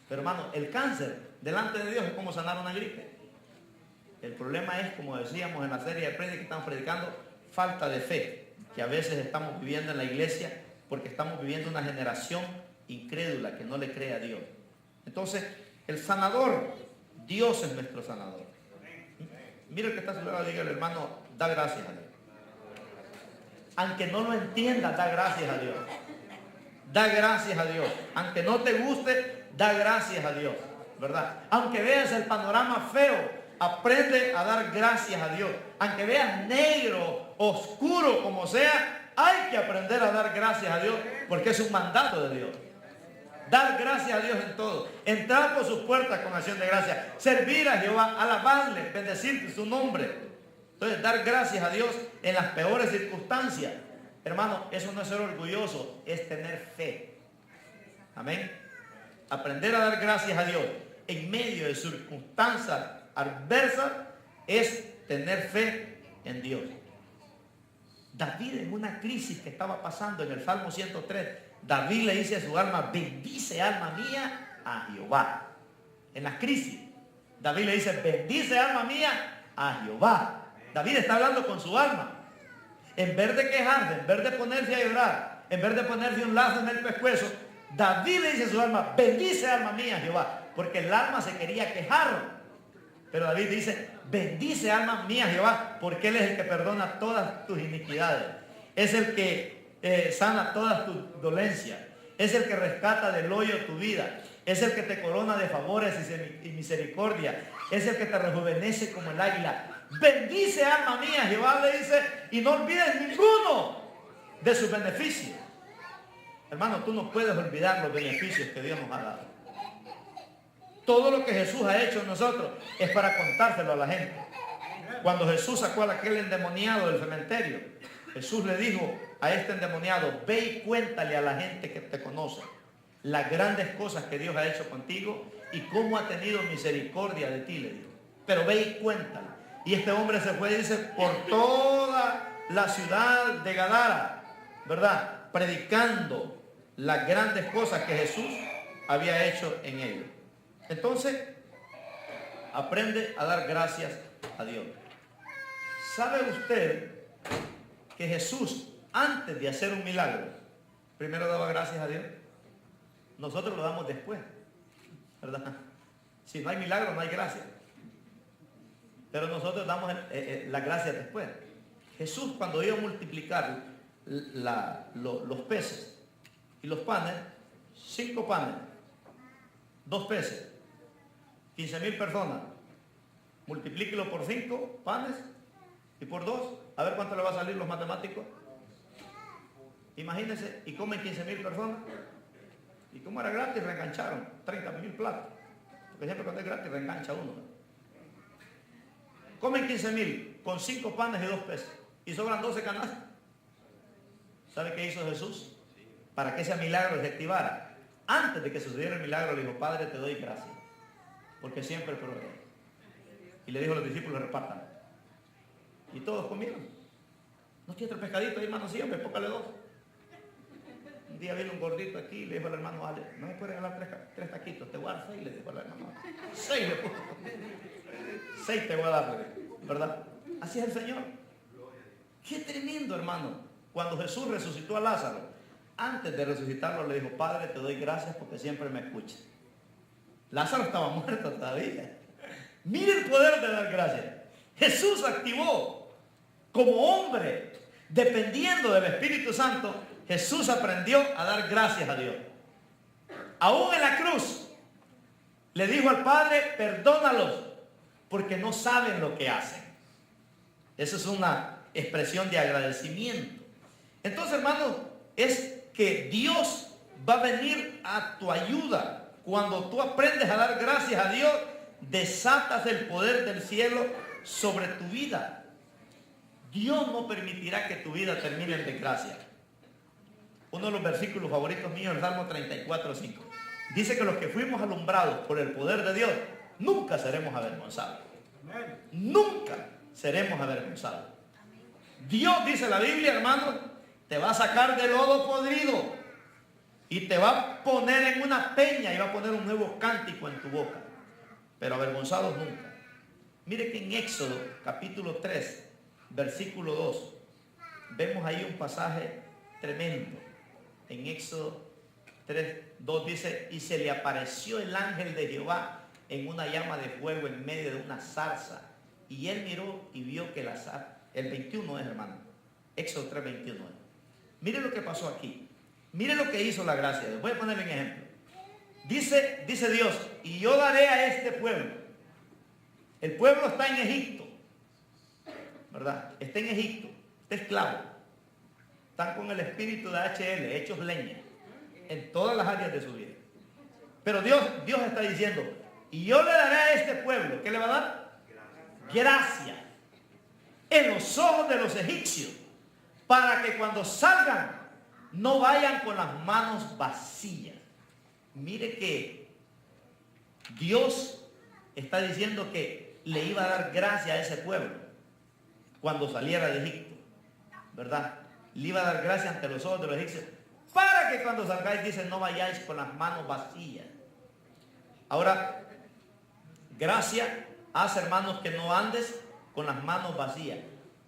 Speaker 1: Pero hermano, el cáncer delante de Dios es como sanar una gripe. El problema es, como decíamos en la serie de prédicas que estamos predicando, falta de fe, que a veces estamos viviendo en la iglesia porque estamos viviendo una generación incrédula que no le cree a Dios. Entonces, el sanador, Dios es nuestro sanador. Mira el que está a su lado, dígale, hermano, da gracias a Dios. Aunque no lo entiendas, da gracias a Dios. Da gracias a Dios. Aunque no te guste, da gracias a Dios, ¿verdad? Aunque veas el panorama feo, aprende a dar gracias a Dios. Aunque veas negro, oscuro, como sea, Hay que aprender a dar gracias a Dios porque es un mandato de Dios. Dar gracias a Dios en todo. Entrar por sus puertas con acción de gracias. Servir a Jehová, alabarle, bendecir su nombre. Entonces, dar gracias a Dios en las peores circunstancias. Hermano, eso no es ser orgulloso, es tener fe. Amén. Aprender a dar gracias a Dios en medio de circunstancias adversas es tener fe en Dios. David, en una crisis que estaba pasando en el Salmo 103, David le dice a su alma: bendice, alma mía, a Jehová. En la crisis, David le dice: bendice, alma mía, a Jehová. David está hablando con su alma. En vez de quejarse, en vez de ponerse a llorar, en vez de ponerse un lazo en el pescuezo, David le dice a su alma: bendice, alma mía, a Jehová. Porque el alma se quería quejar. Pero David dice: bendice, alma mía, Jehová, porque Él es el que perdona todas tus iniquidades. Es el que sana todas tus dolencias. Es el que rescata del hoyo tu vida. Es el que te corona de favores y misericordia. Es el que te rejuvenece como el águila. Bendice, alma mía, Jehová, le dice, y no olvides ninguno de sus beneficios. Hermano, tú no puedes olvidar los beneficios que Dios nos ha dado. Todo lo que Jesús ha hecho en nosotros es para contárselo a la gente. Cuando Jesús sacó a aquel endemoniado del cementerio, Jesús le dijo a este endemoniado: ve y cuéntale a la gente que te conoce las grandes cosas que Dios ha hecho contigo y cómo ha tenido misericordia de ti, le dijo. Pero ve y cuéntale. Y este hombre se fue, dice, por toda la ciudad de Gadara, ¿verdad? Predicando las grandes cosas que Jesús había hecho en ellos. Entonces, aprende a dar gracias a Dios. ¿Sabe usted que Jesús, antes de hacer un milagro, primero daba gracias a Dios? Nosotros lo damos después, ¿verdad? Si no hay milagro, no hay gracia. Pero nosotros damos la gracia después. Jesús, cuando iba a multiplicar los peces y los panes, 5 panes, 2 peces, 15,000 personas, multiplíquelo por 5 panes y por 2, a ver cuánto le va a salir los matemáticos. Imagínense, y comen 15,000 personas. Y como era gratis, reengancharon 30,000 platos. Porque siempre cuando es gratis, reengancha uno. Comen 15,000 con 5 panes y 2 peces. Y sobran 12 canastas. ¿Sabe qué hizo Jesús? Para que ese milagro se activara. Antes de que sucediera el milagro, le dijo: Padre, te doy gracias, porque siempre provee. Y le dijo a los discípulos: repartan. Y todos comieron. No tiene otro pescadito, hermano, siempre, póngale 2. Un día vino un gordito aquí y le dijo al hermano: Ale, no me puedes regalar 3 taquitos, te voy a dar 6, le dijo al hermano. 6 le puso. 6 te voy a dar, ¿verdad? Así es el Señor. Qué tremendo, hermano. Cuando Jesús resucitó a Lázaro, antes de resucitarlo le dijo: Padre, te doy gracias porque siempre me escuchas. Lázaro estaba muerto todavía. Mire el poder de dar gracias. Jesús activó como hombre, dependiendo del Espíritu Santo. Jesús aprendió a dar gracias a Dios. Aún en la cruz le dijo al Padre: perdónalos porque no saben lo que hacen. Eso es una expresión de agradecimiento. Entonces, hermanos, es que Dios va a venir a tu ayuda. Cuando tú aprendes a dar gracias a Dios, desatas el poder del cielo sobre tu vida. Dios no permitirá que tu vida termine en desgracia. Uno de los versículos favoritos míos es el Salmo 34:5. Dice que los que fuimos alumbrados por el poder de Dios, nunca seremos avergonzados. Nunca seremos avergonzados. Dios, dice la Biblia, hermano, te va a sacar del lodo podrido y te va a poner en una peña y va a poner un nuevo cántico en tu boca. Pero avergonzados nunca. Mire que en Éxodo capítulo 3, versículo 2, vemos ahí un pasaje tremendo. En Éxodo 3, 2 dice: y se le apareció el ángel de Jehová en una llama de fuego en medio de una zarza. Y él miró y vio que la zarza, el 21 es, hermano, Éxodo 3, 21 es. Mire lo que pasó aquí. Mire lo que hizo la gracia. Les voy a poner un ejemplo. Dice Dios: y yo daré a este pueblo. El pueblo está en Egipto, ¿verdad? Está en Egipto, está esclavo. están con el espíritu de HL, hechos leña, en todas las áreas de su vida. Pero Dios está diciendo, y yo le daré a este pueblo, ¿qué le va a dar? Gracia en los ojos de los egipcios, para que cuando salgan no vayan con las manos vacías. Mire que Dios está diciendo que le iba a dar gracia a ese pueblo cuando saliera de Egipto, ¿verdad? Le iba a dar gracia ante los ojos de los egipcios, para que cuando salgáis, dice, no vayáis con las manos vacías. Ahora, gracia hace, hermanos, que no andes con las manos vacías.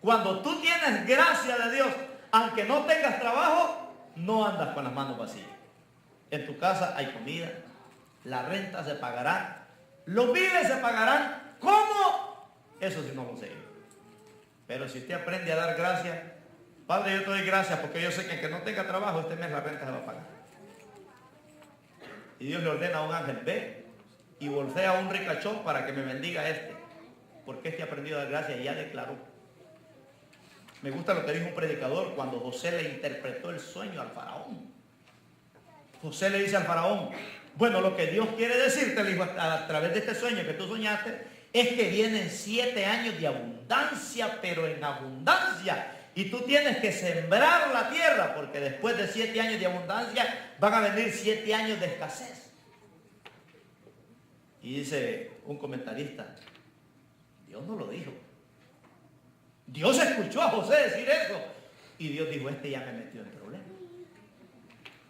Speaker 1: Cuando tú tienes gracia de Dios, aunque no tengas trabajo, no andas con las manos vacías. En tu casa hay comida, la renta se pagará, los biles se pagarán. ¿Cómo? Eso sí no lo sé. Pero si usted aprende a dar gracias, Padre, yo te doy gracias porque yo sé que aunque no tenga trabajo, este mes la renta se va a pagar. Y Dios le ordena a un ángel, ve y bolsea a un ricachón para que me bendiga a este, porque este ha aprendido a dar gracias y ya declaró. Me gusta lo que dijo un predicador cuando José le interpretó el sueño al faraón. José le dice al faraón, bueno, lo que Dios quiere decirte, le dijo, a través de este sueño que tú soñaste, es que vienen 7 años de abundancia, pero en abundancia. Y tú tienes que sembrar la tierra, porque después de 7 años de abundancia van a venir 7 años de escasez. Y dice un comentarista, Dios no lo dijo. Dios escuchó a José decir eso. Y Dios dijo, este ya me metió en problemas.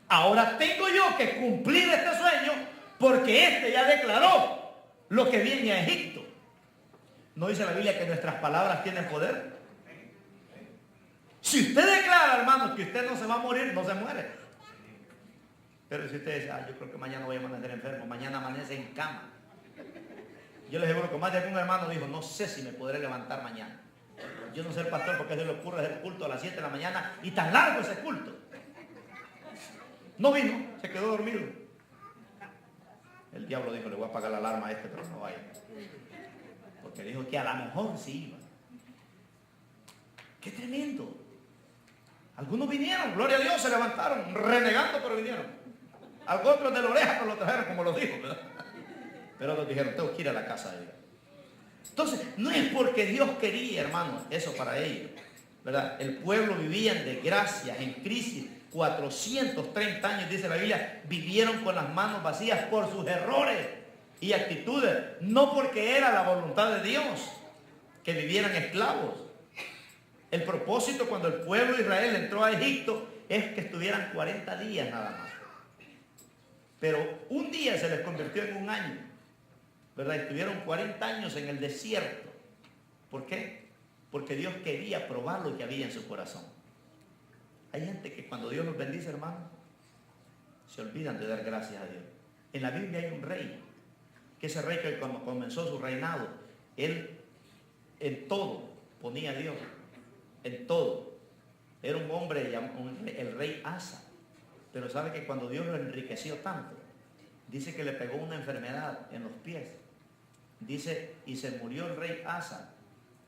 Speaker 1: Ahora tengo yo que cumplir este sueño, porque este ya declaró lo que viene a Egipto. ¿No dice la Biblia que nuestras palabras tienen poder? Si usted declara, hermano, que usted no se va a morir, no se muere. Pero si usted dice, yo creo que mañana voy a amanecer enfermo, mañana amanece en cama. Yo les aseguro que más de algún hermano dijo, no sé si me podré levantar mañana. Yo no sé el pastor porque se le ocurre hacer culto a las 7 de la mañana y tan largo ese culto. No vino, se quedó dormido. El diablo dijo, le voy a apagar la alarma a este, pero no vaya. Porque dijo que a lo mejor sí iba. ¡Qué tremendo! Algunos vinieron, gloria a Dios, se levantaron, renegando, pero vinieron. Algunos de la oreja no lo trajeron como los dijo, ¿verdad? Pero otros dijeron, tengo que ir a la casa de Dios. Entonces, no es porque Dios quería, hermano, eso para ellos, ¿verdad? El pueblo vivía en desgracia, en crisis. 430 años, dice la Biblia, vivieron con las manos vacías por sus errores y actitudes, no porque era la voluntad de Dios que vivieran esclavos. El propósito cuando el pueblo de Israel entró a Egipto es que estuvieran 40 días nada más. Pero un día se les convirtió en un año, ¿verdad? Estuvieron 40 años en el desierto. ¿Por qué? Porque Dios quería probar lo que había en su corazón. Hay gente que cuando Dios los bendice, hermano, se olvidan de dar gracias a Dios. En la Biblia hay un rey, que ese rey que cuando comenzó su reinado, él en todo ponía a Dios, en todo. Era un hombre, el rey Asa. Pero sabe que cuando Dios lo enriqueció tanto, dice que le pegó una enfermedad en los pies. Dice, y se murió el rey Asa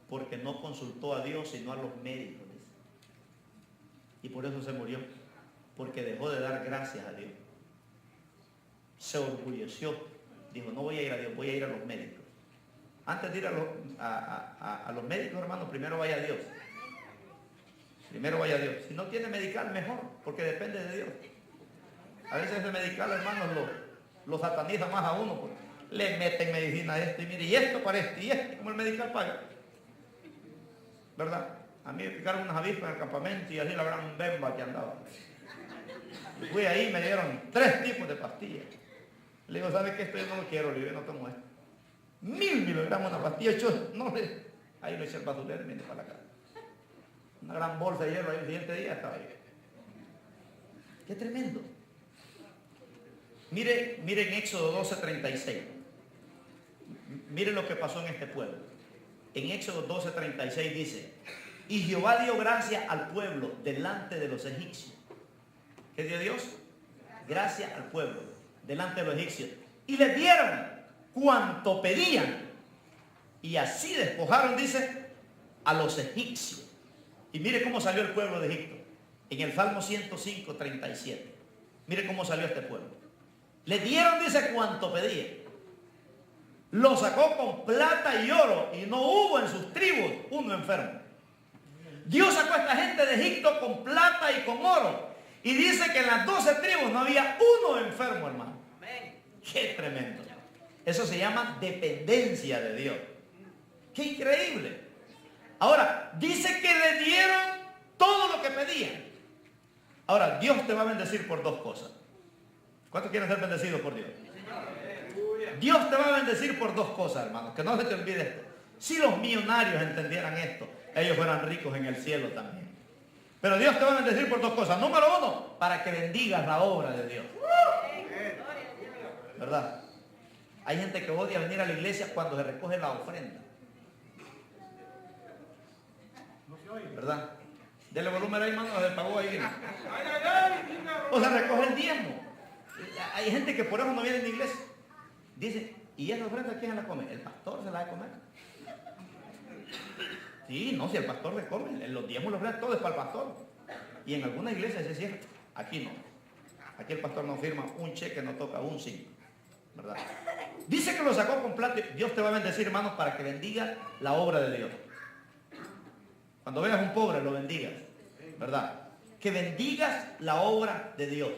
Speaker 1: porque no consultó a Dios sino a los médicos. Dice. Y por eso se murió, porque dejó de dar gracias a Dios. Se orgulleció. Dijo, no voy a ir a Dios, voy a ir a los médicos. Antes de ir a los médicos, hermano, primero vaya a Dios. Primero vaya a Dios. Si no tiene medical, mejor, porque depende de Dios. A veces el medical, hermanos, lo sataniza más a uno, porque le meten medicina a esto, y mire, y esto para esto, y esto, como el medical paga. ¿Verdad? A mí me picaron unas avispas en el campamento y así la gran bemba que andaba. Y fui ahí y me dieron 3 tipos de pastillas. Le digo, ¿sabe qué? Esto yo no lo quiero, le digo, no tomo esto. 1000 miligramos una pastilla, ahí lo eché el basurero y vine para la casa. Una gran bolsa de hierro ahí el siguiente día estaba ahí. Qué tremendo. Mire en Éxodo 12:36. Mire lo que pasó en este pueblo. En Éxodo 12:36 dice, y Jehová dio gracia al pueblo delante de los egipcios. ¿Qué dio Dios? Gracia al pueblo delante de los egipcios. Y les dieron cuanto pedían. Y así despojaron, dice, a los egipcios. Y mire cómo salió el pueblo de Egipto. En el Salmo 105, 37. Mire cómo salió este pueblo. Le dieron, dice, cuanto pedía. Lo sacó con plata y oro y no hubo en sus tribus uno enfermo. Dios sacó a esta gente de Egipto con plata y con oro. Y dice que en las 12 tribus no había uno enfermo, hermano. Qué tremendo. Eso se llama dependencia de Dios. Qué increíble. Ahora, dice que le dieron todo lo que pedían. Ahora, Dios te va a bendecir por dos cosas. ¿Cuántos quieren ser bendecidos por Dios? Dios te va a bendecir por dos cosas, hermanos. Que no se te olvide esto. Si los millonarios entendieran esto, ellos fueran ricos en el cielo también. Pero Dios te va a bendecir por dos cosas. Número uno, para que bendigas la obra de Dios. ¿Verdad? Hay gente que odia venir a la iglesia cuando se recoge la ofrenda. ¿Verdad? Dele volumen ahí, hermano, se pagó ahí. O se recoge el diezmo. Hay gente que por eso no viene a la iglesia. Dice, ¿y esa ofrenda quién la come? El pastor se la va a comer. Sí, no, si el pastor le come, los diezmos, los ofrendas, todo es para el pastor. Y en algunas iglesias es cierto, aquí no. Aquí el pastor no firma un cheque, no toca un 5. ¿Verdad? Dice que lo sacó con plata. Dios te va a bendecir, hermanos, para que bendiga la obra de Dios. Cuando veas un pobre, lo bendigas. ¿Verdad? Que bendigas la obra de Dios.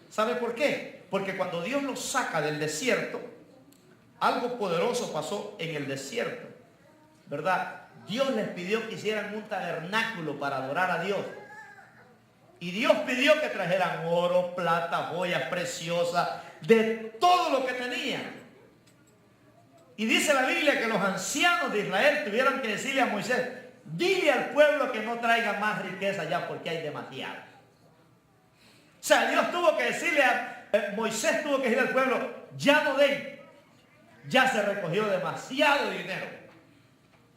Speaker 1: ¿Sabe por qué? Porque cuando Dios los saca del desierto, algo poderoso pasó en el desierto. ¿Verdad? Dios les pidió que hicieran un tabernáculo para adorar a Dios. Y Dios pidió que trajeran oro, plata, joyas preciosas, de todo lo que tenían. Y dice la Biblia que los ancianos de Israel tuvieron que decirle a Moisés, dile al pueblo que no traiga más riqueza ya porque hay demasiado. O sea, Dios tuvo que decirle Moisés tuvo que decirle al pueblo, ya no den, ya se recogió demasiado dinero.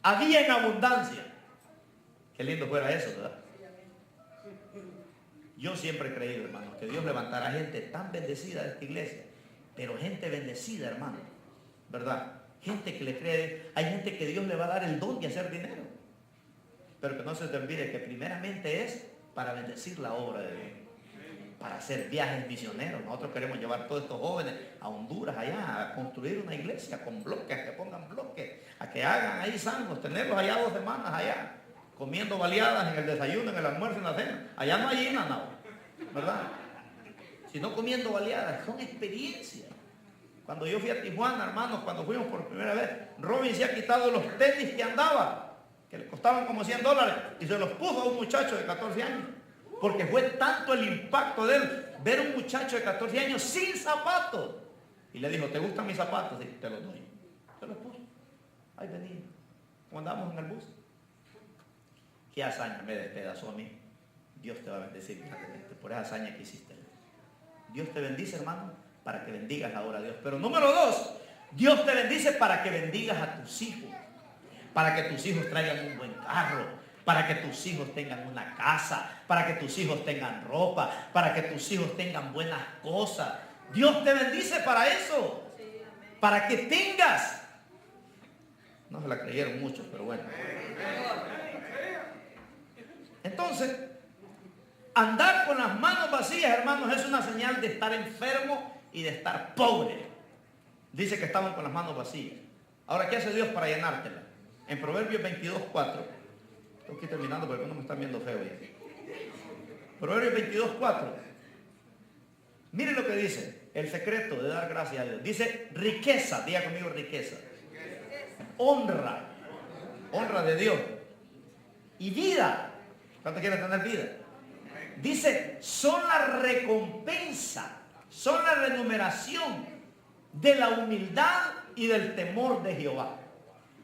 Speaker 1: Había en abundancia. Qué lindo fuera eso, ¿verdad? Yo siempre he creído, hermanos, que Dios levantará gente tan bendecida de esta iglesia, pero gente bendecida, hermano, ¿verdad? Gente que le cree, hay gente que Dios le va a dar el don de hacer dinero, pero que no se te olvide que primeramente es para bendecir la obra de Dios, para hacer viajes misioneros. Nosotros queremos llevar a todos estos jóvenes a Honduras, allá, a construir una iglesia con bloques, a que pongan bloques, a que hagan ahí sangos, tenerlos allá 2 semanas allá, comiendo baleadas en el desayuno, en el almuerzo, en la cena. Allá no hay nada, ¿verdad? Sino comiendo baleadas. Son experiencias. Cuando yo fui a Tijuana, hermanos, cuando fuimos por primera vez, Robin se ha quitado los tenis que andaba, que le costaban como $100, y se los puso a un muchacho de 14 años. Porque fue tanto el impacto de él, ver un muchacho de 14 años sin zapatos. Y le dijo, ¿te gustan mis zapatos? Sí, te los doy. Se los puso. Ahí venía. Cuando andábamos en el bus. Qué hazaña me despedazó a mí. Dios te va a bendecir por esa hazaña que hiciste. Dios te bendice, hermano, para que bendigas la obra de Dios. Pero número 2, Dios te bendice para que bendigas a tus hijos. Para que tus hijos traigan un buen carro. Para que tus hijos tengan una casa. Para que tus hijos tengan ropa. Para que tus hijos tengan buenas cosas. Dios te bendice para eso. Para que tengas. No se la creyeron muchos, pero bueno. Entonces, andar con las manos vacías, hermanos, es una señal de estar enfermo y de estar pobre. Dice que estaban con las manos vacías. Ahora, ¿qué hace Dios para llenártela? En Proverbios 22:4, estoy aquí terminando porque no me están viendo feo ya. Proverbios 22:4. Miren lo que dice, el secreto de dar gracias a Dios. Dice riqueza, diga conmigo riqueza. Honra, honra de Dios. Y vida. ¿Cuánto quiere tener vida? Dice, son la recompensa, son la remuneración de la humildad y del temor de Jehová.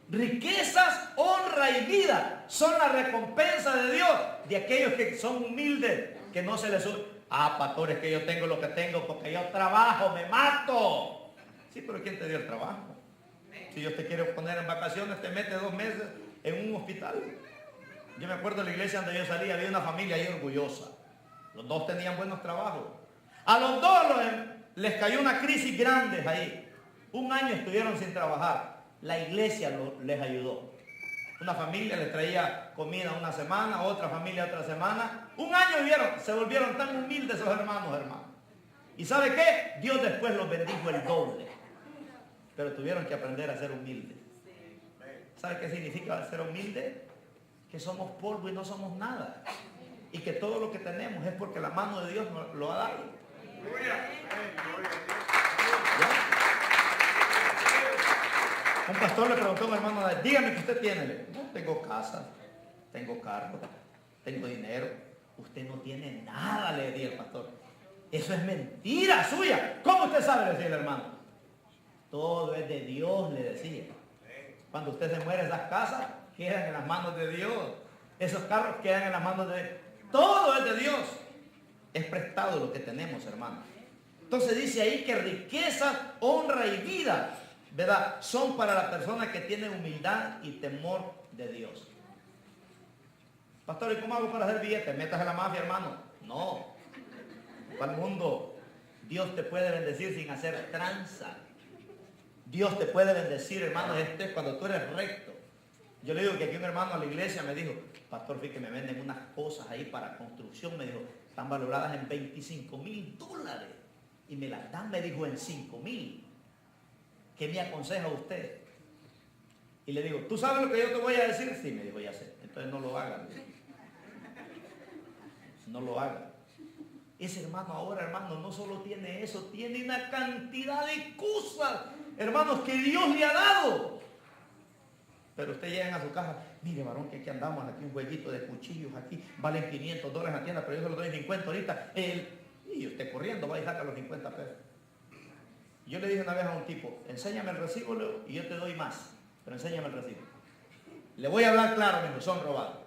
Speaker 1: Riquezas, honra y vida son la recompensa de Dios de aquellos que son humildes, que no se les sube. Ah, pastores, que yo tengo lo que tengo porque yo trabajo, me mato. Sí, pero ¿quién te dio el trabajo? Si Dios te quiere poner en vacaciones, te mete 2 meses en un hospital. Yo me acuerdo de la iglesia donde yo salí, había una familia ahí orgullosa. Los 2 tenían buenos trabajos. A los 2 les cayó una crisis grande ahí. 1 año estuvieron sin trabajar. La iglesia les ayudó. Una familia les traía comida una semana, otra familia otra semana. Un año vivieron, se volvieron tan humildes esos hermanos. ¿Y sabe qué? Dios después los bendijo el doble. Pero tuvieron que aprender a ser humildes. ¿Sabe qué significa ser humilde? Que somos polvo y no somos nada. Y que todo lo que tenemos es porque la mano de Dios nos lo ha dado. Un pastor le preguntó a un hermano, dígame qué usted tiene. Le dijo, no, tengo casa, tengo carro, tengo dinero. Usted no tiene nada, le decía el pastor. Eso es mentira suya. ¿Cómo usted sabe? Le decía el hermano. Todo es de Dios, le decía. Cuando usted se muere, esas casas quedan en las manos de Dios. Esos carros quedan en las manos de Dios. Todo es de Dios. Es prestado lo que tenemos, hermano. Entonces dice ahí que riqueza, honra y vida, ¿verdad?, son para la persona que tiene humildad y temor de Dios. Pastor, ¿y cómo hago para hacer billetes? ¿Metas en la mafia, hermano? No. Para el mundo, Dios te puede bendecir sin hacer tranza. Dios te puede bendecir, hermano, cuando tú eres recto. Yo le digo que aquí un hermano a la iglesia me dijo, pastor, fíjate que me venden unas cosas ahí para construcción, me dijo, están valoradas en $25,000 y me las dan, me dijo, en 5,000. ¿Qué me aconseja usted? Y le digo, ¿tú sabes lo que yo te voy a decir? Sí, me dijo, ya sé. Entonces no lo hagan. No lo hagan. Ese hermano ahora, hermano, no solo tiene eso, tiene una cantidad de cosas, hermanos, que Dios le ha dado. Pero usted llega a su casa, mire, varón, que aquí andamos, aquí un jueguito de cuchillos, aquí valen $500 en la tienda, pero yo se lo doy 50 ahorita. Y usted corriendo va y saca los 50 pesos. Yo le dije una vez a un tipo, enséñame el recibo y yo te doy más, pero enséñame el recibo. Le voy a hablar claro, me dijo, son robados.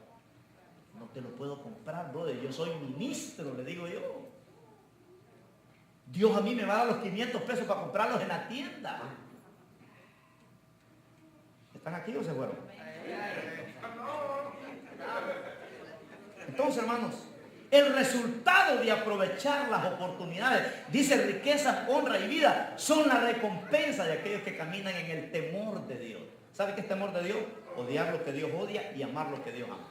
Speaker 1: No te lo puedo comprar, brother, yo soy ministro, le digo yo. Dios a mí me va a dar los 500 pesos para comprarlos en la tienda. ¿Están aquí o se fueron? Entonces, hermanos, el resultado de aprovechar las oportunidades, dice riqueza, honra y vida, son la recompensa de aquellos que caminan en el temor de Dios. ¿Sabe qué es temor de Dios? Odiar lo que Dios odia y amar lo que Dios ama.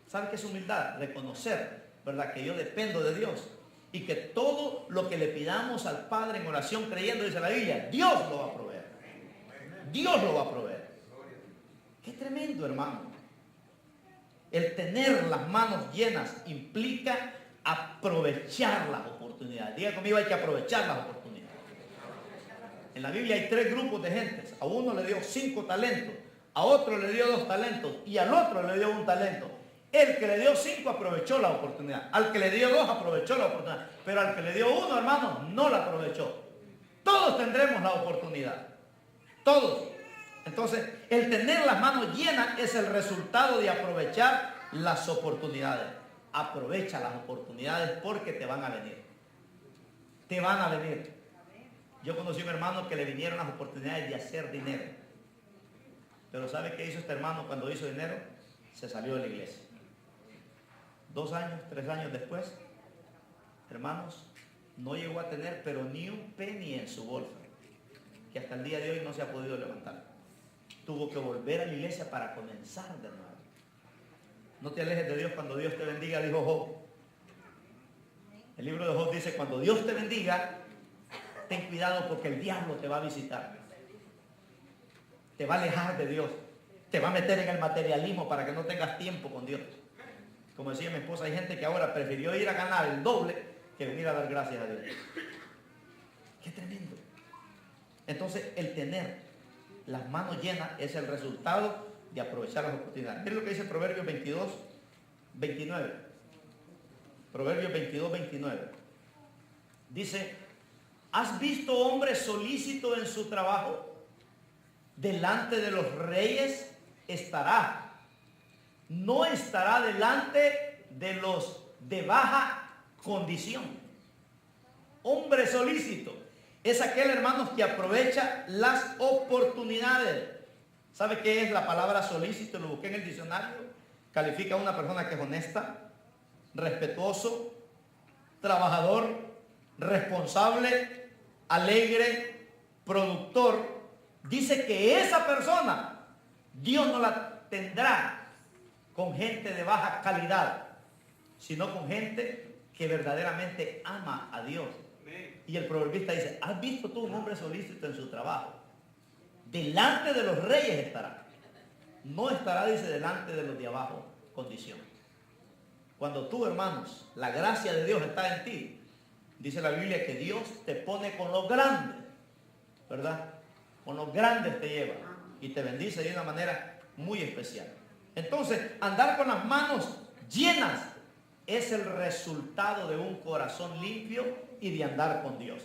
Speaker 1: ¿Sabe qué es humildad? Reconocer, ¿verdad?, que yo dependo de Dios y que todo lo que le pidamos al Padre en oración creyendo, dice la Biblia, Dios lo va a proveer. Dios lo va a proveer. Qué tremendo, hermano. El tener las manos llenas implica aprovechar las oportunidades. Diga conmigo, hay que aprovechar las oportunidades. En la Biblia hay 3 grupos de gentes. A uno le dio 5 talentos, a otro le dio 2 talentos y al otro le dio 1 talento. El que le dio 5 aprovechó la oportunidad. Al que le dio 2 aprovechó la oportunidad. Pero al que le dio 1, hermano, no la aprovechó. Todos tendremos la oportunidad. Todos. Entonces, el tener las manos llenas es el resultado de aprovechar las oportunidades. Aprovecha las oportunidades porque te van a venir. Te van a venir. Yo conocí a un hermano que le vinieron las oportunidades de hacer dinero. Pero ¿sabe qué hizo este hermano cuando hizo dinero? Se salió de la iglesia. 2 años, 3 años después, hermanos, no llegó a tener pero ni un penny en su bolsa, que hasta el día de hoy no se ha podido levantar. Tuvo que volver a la iglesia para comenzar de nuevo. No te alejes de Dios cuando Dios te bendiga, dijo Job. El libro de Job dice, cuando Dios te bendiga, ten cuidado porque el diablo te va a visitar. Te va a alejar de Dios. Te va a meter en el materialismo para que no tengas tiempo con Dios. Como decía mi esposa, hay gente que ahora prefirió ir a ganar el doble que venir a dar gracias a Dios. Qué tremendo. Entonces, el tener las manos llenas es el resultado de aprovechar las oportunidades. Miren lo que dice Proverbios 22, 29. Proverbios 22, 29. Dice, ¿has visto hombre solícito en su trabajo? Delante de los reyes estará. No estará delante de los de baja condición. Hombre solícito es aquel, hermanos, que aprovecha las oportunidades. ¿Sabe qué es la palabra solícito? Lo busqué en el diccionario. Califica a una persona que es honesta, respetuoso, trabajador, responsable, alegre, productor. Dice que esa persona Dios no la tendrá con gente de baja calidad, sino con gente que verdaderamente ama a Dios. Y el proverbista dice, ¿has visto tú un hombre solícito en su trabajo? Delante de los reyes estará. No estará, dice, delante de los de abajo, condición. Cuando tú, hermanos, la gracia de Dios está en ti, dice la Biblia que Dios te pone con los grandes, ¿verdad? Con los grandes te lleva y te bendice de una manera muy especial. Entonces, andar con las manos llenas es el resultado de un corazón limpio y de andar con Dios.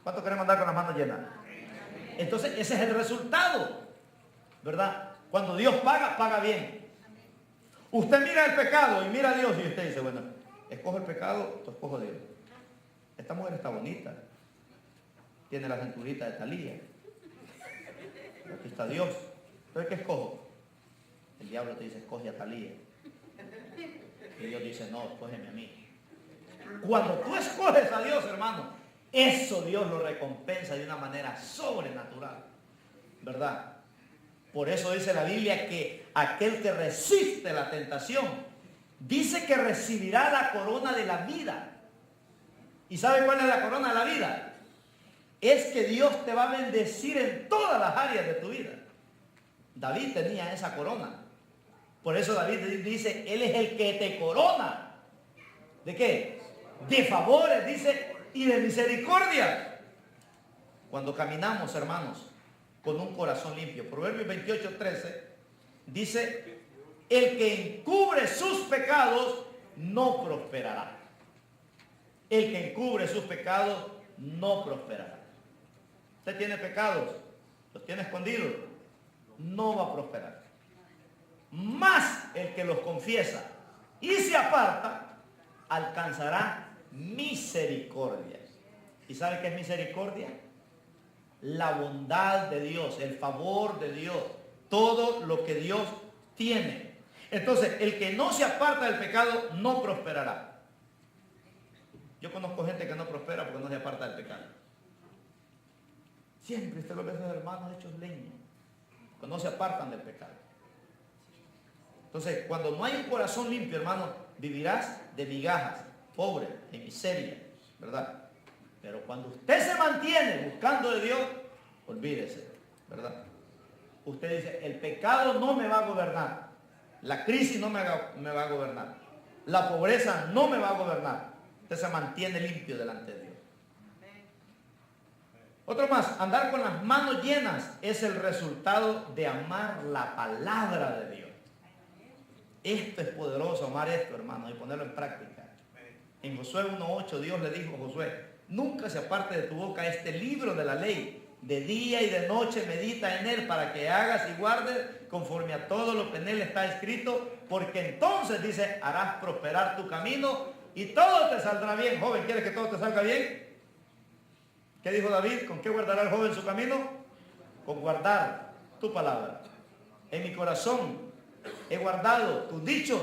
Speaker 1: ¿Cuántos queremos andar con las manos llenas? Entonces, ese es el resultado, ¿verdad? Cuando Dios paga, paga bien. Usted mira el pecado y mira a Dios y usted dice, bueno, escojo el pecado o escojo a Dios. Esta mujer está bonita. Tiene la cinturita de Talía. Aquí está Dios. ¿Entonces qué escojo? El diablo te dice, escoge a Talía. Y Dios dice, no, escógeme a mí. Cuando tú escoges a Dios, hermano, eso Dios lo recompensa de una manera sobrenatural, ¿verdad? Por eso dice la Biblia que aquel que resiste la tentación, dice que recibirá la corona de la vida. ¿Y sabe cuál es la corona de la vida? Es que Dios te va a bendecir en todas las áreas de tu vida. David tenía esa corona. Por eso David dice, Él es el que te corona. ¿De qué? De favores, dice, y de misericordia. Cuando caminamos, hermanos, con un corazón limpio. Proverbios 28:13 dice, el que encubre sus pecados no prosperará. El que encubre sus pecados no prosperará. Usted tiene pecados, los tiene escondidos, no va a prosperar. Más el que los confiesa y se aparta, alcanzará misericordia. ¿Y sabe qué es misericordia? La bondad de Dios, el favor de Dios, todo lo que Dios tiene. Entonces, el que no se aparta del pecado no prosperará. Yo conozco gente que no prospera porque no se aparta del pecado. Siempre usted lo ve a sus hermanos hechos leña, que no se apartan del pecado. Entonces, cuando no hay un corazón limpio, hermano, vivirás de migajas, pobre, de miseria, ¿verdad? Pero cuando usted se mantiene buscando de Dios, olvídese, ¿verdad? Usted dice, el pecado no me va a gobernar, la crisis no me va a gobernar, la pobreza no me va a gobernar. Usted se mantiene limpio delante de Dios. Otro más, andar con las manos llenas es el resultado de amar la palabra de Dios. Esto es poderoso, amar esto, hermano, y ponerlo en práctica. En Josué 1:8 Dios le dijo a Josué, nunca se aparte de tu boca este libro de la ley. De día y de noche medita en él para que hagas y guardes conforme a todo lo que en él está escrito, porque entonces, dice, harás prosperar tu camino y todo te saldrá bien. Joven, ¿quieres que todo te salga bien? ¿Qué dijo David? ¿Con qué guardará el joven su camino? Con guardar tu palabra. En mi corazón he guardado tus dichos.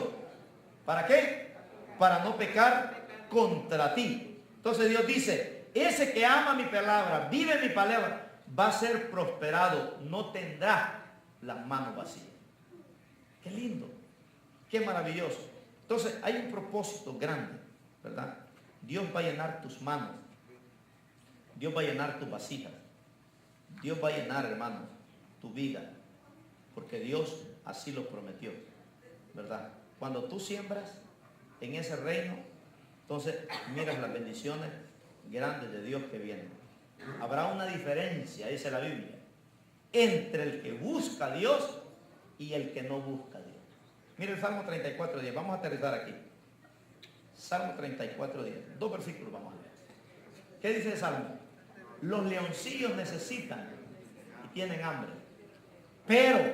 Speaker 1: ¿Para qué? Para no pecar contra ti. Entonces Dios dice, ese que ama mi palabra, vive mi palabra, va a ser prosperado, no tendrá las manos vacías. Qué lindo, qué maravilloso. Entonces hay un propósito grande, ¿verdad? Dios va a llenar tus manos, Dios va a llenar tus vasijas, Dios va a llenar, hermanos, tu vida, porque Dios así lo prometió, ¿verdad? Cuando tú siembras en ese reino, entonces miras las bendiciones grandes de Dios que vienen. Habrá una diferencia, dice la Biblia, entre el que busca a Dios y el que no busca a Dios. Mire el Salmo 34:10, vamos a aterrizar aquí. Salmo 34:10, 2 versículos vamos a leer. ¿Qué dice el Salmo? Los leoncillos necesitan y tienen hambre, pero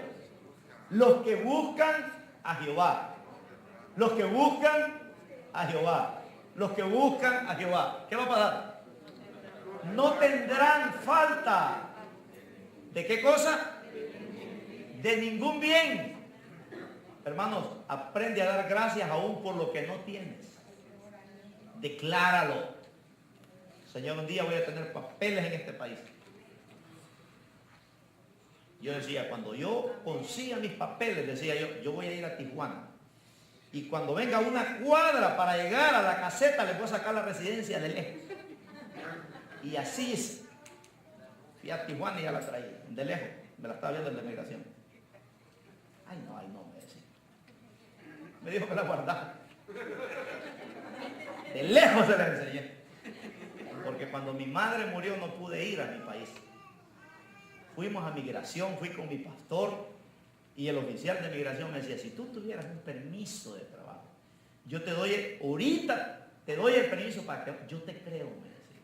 Speaker 1: los que buscan a Jehová, los que buscan a Jehová, los que buscan a Jehová, ¿qué va a pasar? No tendrán falta. ¿De qué cosa? De ningún bien. Hermanos, aprende a dar gracias aún por lo que no tienes. Decláralo. Señor, un día voy a tener papeles en este país. Yo decía, cuando yo consiga mis papeles, decía yo voy a ir a Tijuana. Y cuando venga una cuadra para llegar a la caseta, le voy a sacar la residencia de lejos. Y así hice. Fui a Tijuana y ya la traí, de lejos. Me la estaba viendo en la migración. Ay, no, me decía. Me dijo que la guardara. De lejos se la enseñé. Porque cuando mi madre murió no pude ir a mi país. Fuimos a migración, fui con mi pastor y el oficial de migración me decía, si tú tuvieras un permiso de trabajo, yo te doy, ahorita te doy el permiso para que, yo te creo, me decía.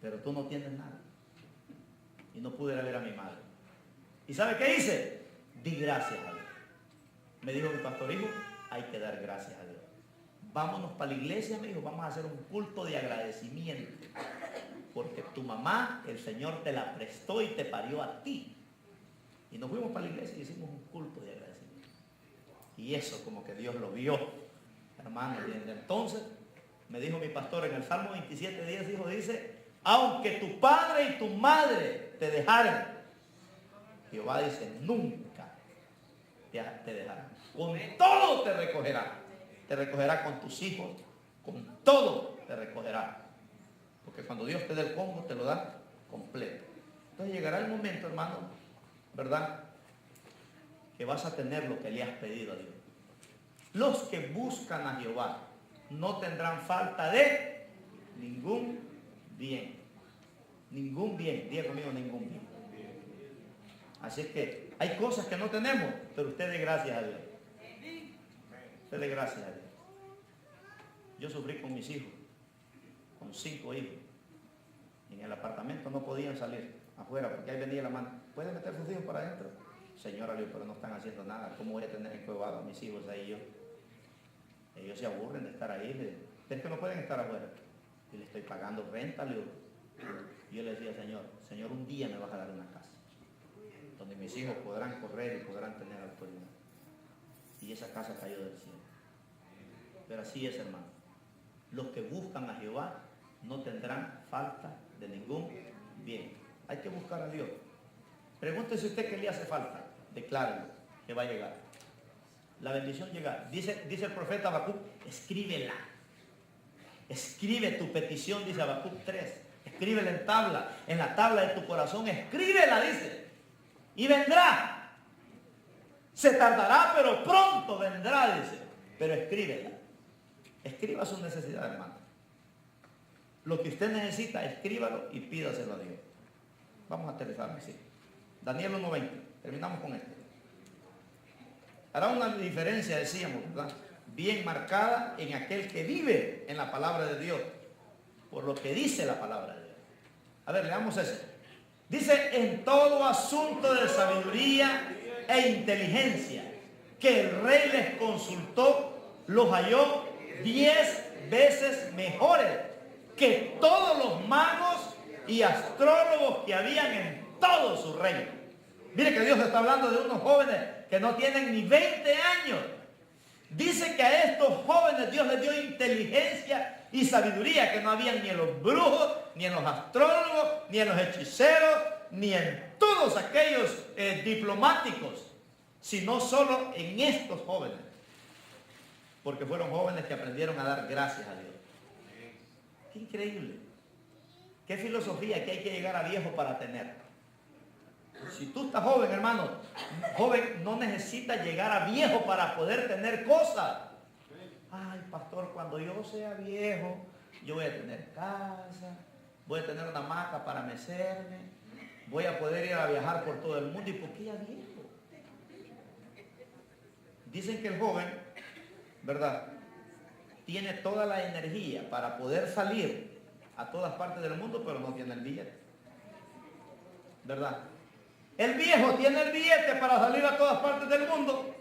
Speaker 1: Pero tú no tienes nada. Y no pude ir a ver a mi madre. ¿Y sabe qué hice? Di gracias a Dios. Me dijo mi pastor, hijo, hay que dar gracias a Dios. Vámonos para la iglesia, me dijo, vamos a hacer un culto de agradecimiento. Porque tu mamá, el Señor te la prestó y te parió a ti. Y nos fuimos para la iglesia y hicimos un culto de agradecimiento. Y eso como que Dios lo vio, hermano. Y desde entonces me dijo mi pastor en el Salmo 27:10, hijo, dice, aunque tu padre y tu madre te dejaren, Jehová dice, nunca te dejarán. Con todo te recogerá. Te recogerá con tus hijos, con todo te recogerá. Porque cuando Dios te dé el combo, te lo da completo. Entonces llegará el momento, hermano, ¿verdad?, que vas a tener lo que le has pedido a Dios. Los que buscan a Jehová no tendrán falta de ningún bien. Ningún bien. Diga conmigo, ningún bien. Así es que hay cosas que no tenemos, pero usted dé gracias a Dios. Usted dé gracias a Dios. Yo sufrí con mis hijos, con 5 hijos. En el apartamento no podían salir afuera porque ahí venía la mano. ¿Pueden meter sus hijos para adentro? Señora, pero no están haciendo nada. ¿Cómo voy a tener encuevado a mis hijos ahí yo? Ellos se aburren de estar ahí. Es que no pueden estar afuera. Y le estoy pagando renta, le digo. Y yo le decía, Señor, un día me vas a dar una casa donde mis hijos podrán correr y podrán tener autoridad. Y esa casa cayó del cielo. Pero así es, hermano. Los que buscan a Jehová no tendrán falta de ningún bien. Hay que buscar a Dios. Pregúntese usted qué le hace falta. Declárelo, que va a llegar. La bendición llega. Dice el profeta Habacuc, escríbela. Escribe tu petición, dice Habacuc 3. Escríbela en la tabla de tu corazón. Escríbela, dice. Y vendrá. Se tardará, pero pronto vendrá, dice. Pero escríbela. Escriba su necesidad, hermano. Lo que usted necesita, escríbalo y pídaselo a Dios. Vamos a aterrizar, sí. Daniel 1:20. Terminamos con esto. Hará una diferencia, decíamos, ¿verdad?, bien marcada en aquel que vive en la palabra de Dios, por lo que dice la palabra de Dios. A ver, leamos eso. Dice, en todo asunto de sabiduría e inteligencia que el rey les consultó, los halló 10 veces mejores que todos los magos y astrólogos que habían en todo su reino. Mire que Dios está hablando de unos jóvenes que no tienen ni 20 años. Dice que a estos jóvenes Dios les dio inteligencia y sabiduría que no habían ni en los brujos, ni en los astrólogos, ni en los hechiceros, ni en todos aquellos diplomáticos, sino solo en estos jóvenes. Porque fueron jóvenes que aprendieron a dar gracias a Dios. Qué increíble. Qué filosofía que hay que llegar a viejo para tener. Si tú estás joven, hermano, joven no necesita llegar a viejo para poder tener cosas. Ay, pastor, cuando yo sea viejo, yo voy a tener casa, voy a tener una hamaca para mecerme, voy a poder ir a viajar por todo el mundo. ¿Y por qué ya viejo? Dicen que el joven, ¿verdad?, tiene toda la energía para poder salir a todas partes del mundo, pero no tiene el billete. ¿Verdad? El viejo tiene el billete para salir a todas partes del mundo,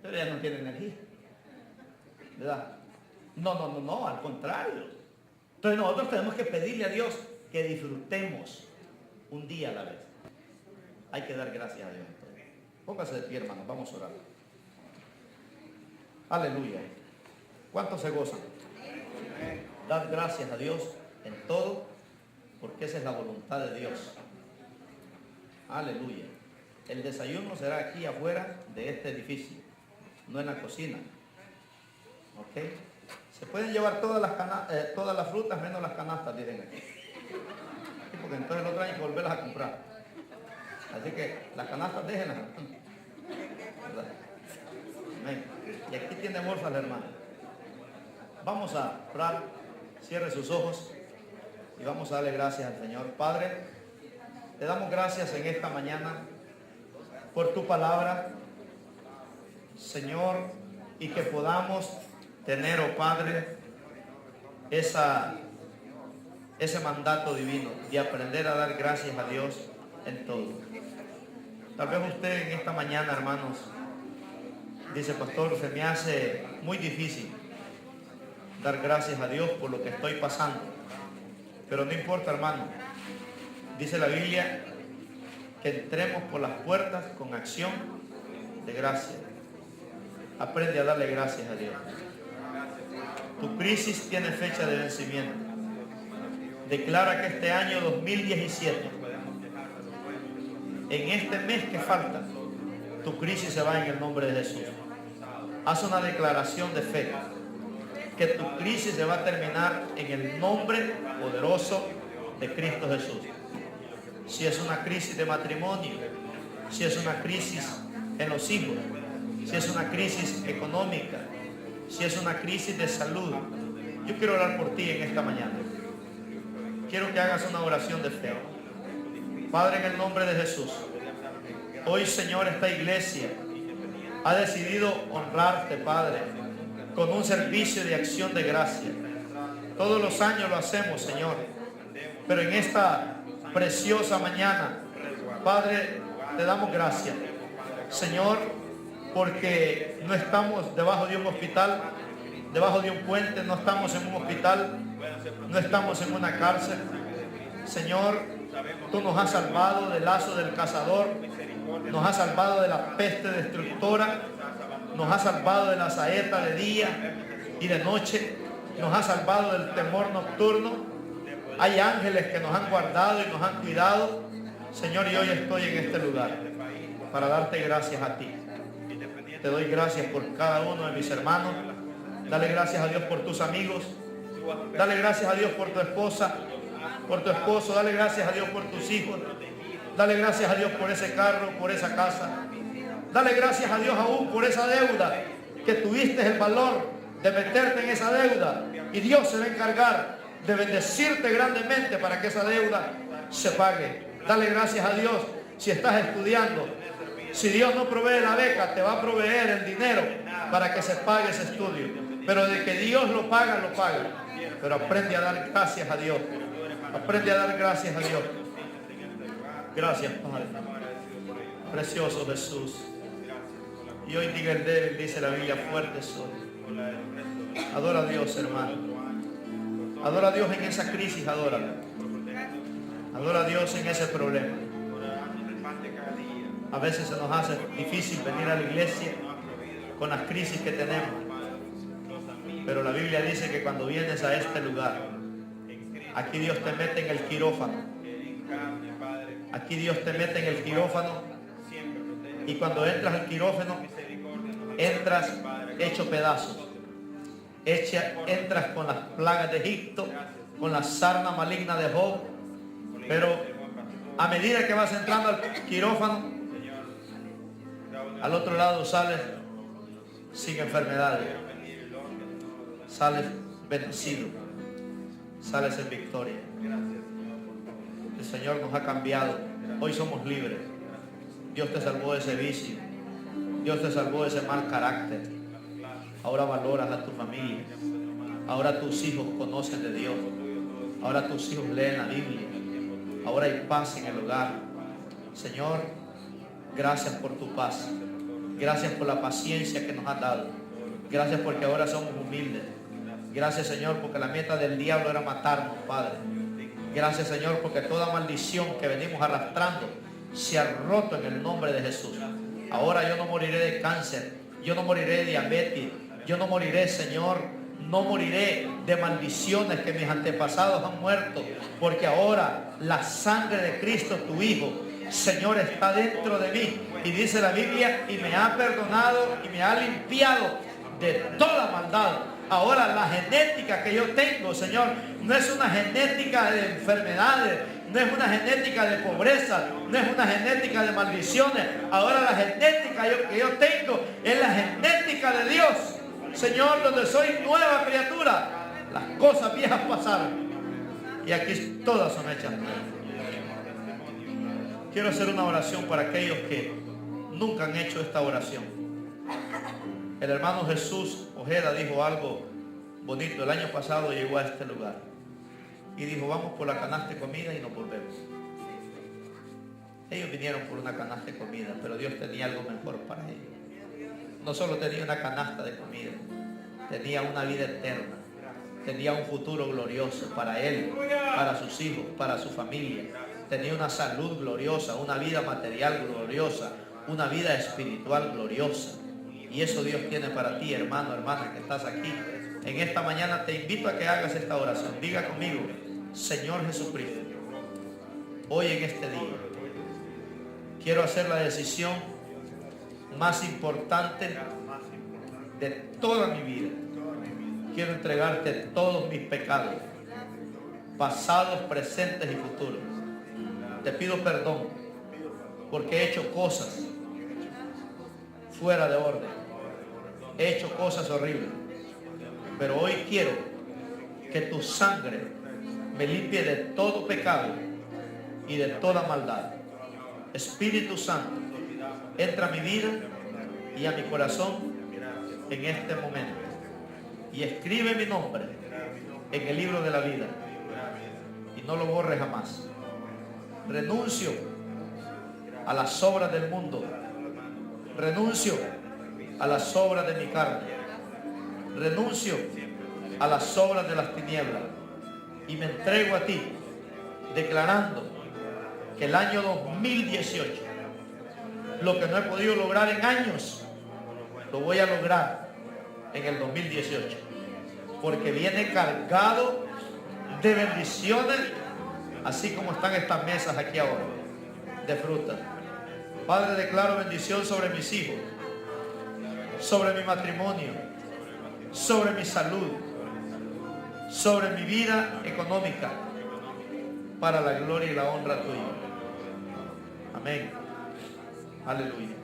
Speaker 1: pero ya no tiene energía. ¿Verdad? No, al contrario. Entonces nosotros tenemos que pedirle a Dios que disfrutemos un día a la vez. Hay que dar gracias a Dios. Póngase de pie, hermano, vamos a orar. Aleluya. ¿Cuántos se gozan? Dad gracias a Dios en todo, porque esa es la voluntad de Dios. Aleluya. El desayuno será aquí afuera de este edificio, no en la cocina. ¿Ok? Se pueden llevar todas las frutas menos las canastas, dicen aquí. Sí, porque entonces el otro año hay que volverlas a comprar. Así que las canastas déjenlas. ¿Verdad? Amén. Y aquí tiene bolsas el hermano. Vamos a orar. Cierre sus ojos y vamos a darle gracias al Señor. Padre, te damos gracias en esta mañana por tu palabra, Señor, y que podamos tener, oh Padre, ese mandato divino de aprender a dar gracias a Dios en todo. Tal vez usted en esta mañana, hermanos, dice: pastor, se me hace muy difícil dar gracias a Dios por lo que estoy pasando. Pero no importa, hermano. Dice la Biblia que entremos por las puertas con acción de gracia. Aprende a darle gracias a Dios. Tu crisis tiene fecha de vencimiento. Declara que este año 2017, en este mes que falta, tu crisis se va en el nombre de Jesús. Haz una declaración de fe, que tu crisis se va a terminar en el nombre poderoso de Cristo Jesús. Si es una crisis de matrimonio, si es una crisis en los hijos, si es una crisis económica, si es una crisis de salud, yo quiero orar por ti en esta mañana. Quiero que hagas una oración de fe. Padre, en el nombre de Jesús, hoy, Señor, esta iglesia ha decidido honrarte, Padre, con un servicio de acción de gracia. Todos los años lo hacemos, Señor, pero en esta preciosa mañana, Padre, te damos gracias, Señor, porque no estamos debajo de un hospital, debajo de un puente, no estamos en un hospital, no estamos en una cárcel. Señor, tú nos has salvado del lazo del cazador, nos has salvado de la peste destructora, nos has salvado de la saeta de día y de noche, nos has salvado del temor nocturno. Hay ángeles que nos han guardado y nos han cuidado, Señor, y hoy estoy en este lugar para darte gracias a ti. Te doy gracias por cada uno de mis hermanos. Dale gracias a Dios por tus amigos. Dale gracias a Dios por tu esposa, por tu esposo. Dale gracias a Dios por tus hijos. Dale gracias a Dios por ese carro, por esa casa. Dale gracias a Dios aún por esa deuda, que tuviste el valor de meterte en esa deuda. Y Dios se va a encargar de bendecirte grandemente para que esa deuda se pague. Dale gracias a Dios si estás estudiando. Si Dios no provee la beca, te va a proveer el dinero para que se pague ese estudio. Pero de que Dios lo paga, lo paga. Pero aprende a dar gracias a Dios. Aprende a dar gracias a Dios. Gracias, Padre. Precioso Jesús. Y hoy diga el débil, dice la Biblia, fuerte soy. Adora a Dios, hermano. Adora a Dios en esa crisis, adóralo. Adora a Dios en ese problema. A veces se nos hace difícil venir a la iglesia con las crisis que tenemos. Pero la Biblia dice que cuando vienes a este lugar, aquí Dios te mete en el quirófano. Aquí Dios te mete en el quirófano. Y cuando entras al quirófano, entras hecho pedazos. Entras con las plagas de Egipto, con la sarna maligna de Job. Pero a medida que vas entrando al quirófano, al otro lado sales sin enfermedades. Sales bendecido. Sales en victoria. El Señor nos ha cambiado. Hoy somos libres. Dios te salvó de ese vicio. Dios te salvó de ese mal carácter. Ahora valoras a tu familia. Ahora tus hijos conocen de Dios. Ahora tus hijos leen la Biblia. Ahora hay paz en el hogar. Señor, gracias por tu paz. Gracias por la paciencia que nos has dado. Gracias porque ahora somos humildes. Gracias, Señor, porque la meta del diablo era matarnos, Padre. Gracias, Señor, porque toda maldición que venimos arrastrando se ha roto en el nombre de Jesús. Ahora yo no moriré de cáncer. Yo no moriré de diabetes. Yo no moriré, Señor, no moriré de maldiciones que mis antepasados han muerto. Porque ahora la sangre de Cristo, tu Hijo, Señor, está dentro de mí. Y dice la Biblia, y me ha perdonado y me ha limpiado de toda maldad. Ahora la genética que yo tengo, Señor, no es una genética de enfermedades, no es una genética de pobreza, no es una genética de maldiciones. Ahora la genética que yo tengo es la genética de Dios, Señor, donde soy nueva criatura. Las cosas viejas pasaron y aquí todas son hechas nuevas. Quiero hacer una oración para aquellos que nunca han hecho esta oración. El hermano Jesús Ojeda dijo algo bonito. El año pasado llegó a este lugar y dijo, vamos por la canasta de comida y nos volvemos. Ellos vinieron por una canasta de comida, pero Dios tenía algo mejor para ellos. No solo tenía una canasta de comida, tenía una vida eterna, tenía un futuro glorioso para él, para sus hijos, para su familia. Tenía una salud gloriosa, una vida material gloriosa, una vida espiritual gloriosa. Y eso Dios tiene para ti, hermano, hermana, que estás aquí. En esta mañana te invito a que hagas esta oración. Diga conmigo, Señor Jesucristo, hoy en este día quiero hacer la decisión más importante de toda mi vida. Quiero entregarte todos mis pecados, pasados, presentes y futuros. Te pido perdón porque he hecho cosas fuera de orden. He hecho cosas horribles. Pero hoy quiero que tu sangre me limpie de todo pecado y de toda maldad. Espíritu Santo, entra a mi vida y a mi corazón en este momento. Y escribe mi nombre en el libro de la vida. Y no lo borres jamás. Renuncio a las obras del mundo. Renuncio a las obras de mi carne. Renuncio a las obras de las tinieblas. Y me entrego a ti, declarando que el año 2018, lo que no he podido lograr en años, lo voy a lograr en el 2018. Porque viene cargado de bendiciones, así como están estas mesas aquí ahora, de fruta. Padre, declaro bendición sobre mis hijos, sobre mi matrimonio, sobre mi salud, sobre mi vida económica, para la gloria y la honra tuya. Amén. Aleluya.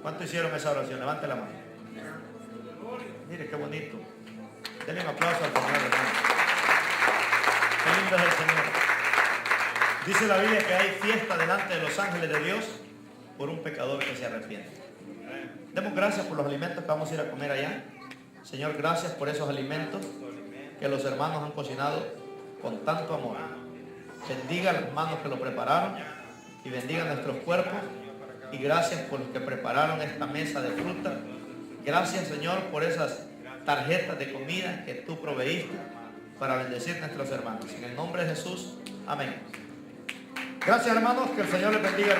Speaker 1: ¿Cuántos hicieron esa oración? Levante la mano. Mire qué bonito. Denle un aplauso al Señor, hermano. Qué lindo es el Señor. Dice la Biblia que hay fiesta delante de los ángeles de Dios por un pecador que se arrepiente. Demos gracias por los alimentos que vamos a ir a comer allá. Señor, gracias por esos alimentos que los hermanos han cocinado con tanto amor. Bendiga a los hermanos que lo prepararon y bendiga nuestros cuerpos. Y gracias por los que prepararon esta mesa de fruta. Gracias, Señor, por esas tarjetas de comida que tú proveíste para bendecir a nuestros hermanos. En el nombre de Jesús, amén. Gracias, hermanos, que el Señor les bendiga.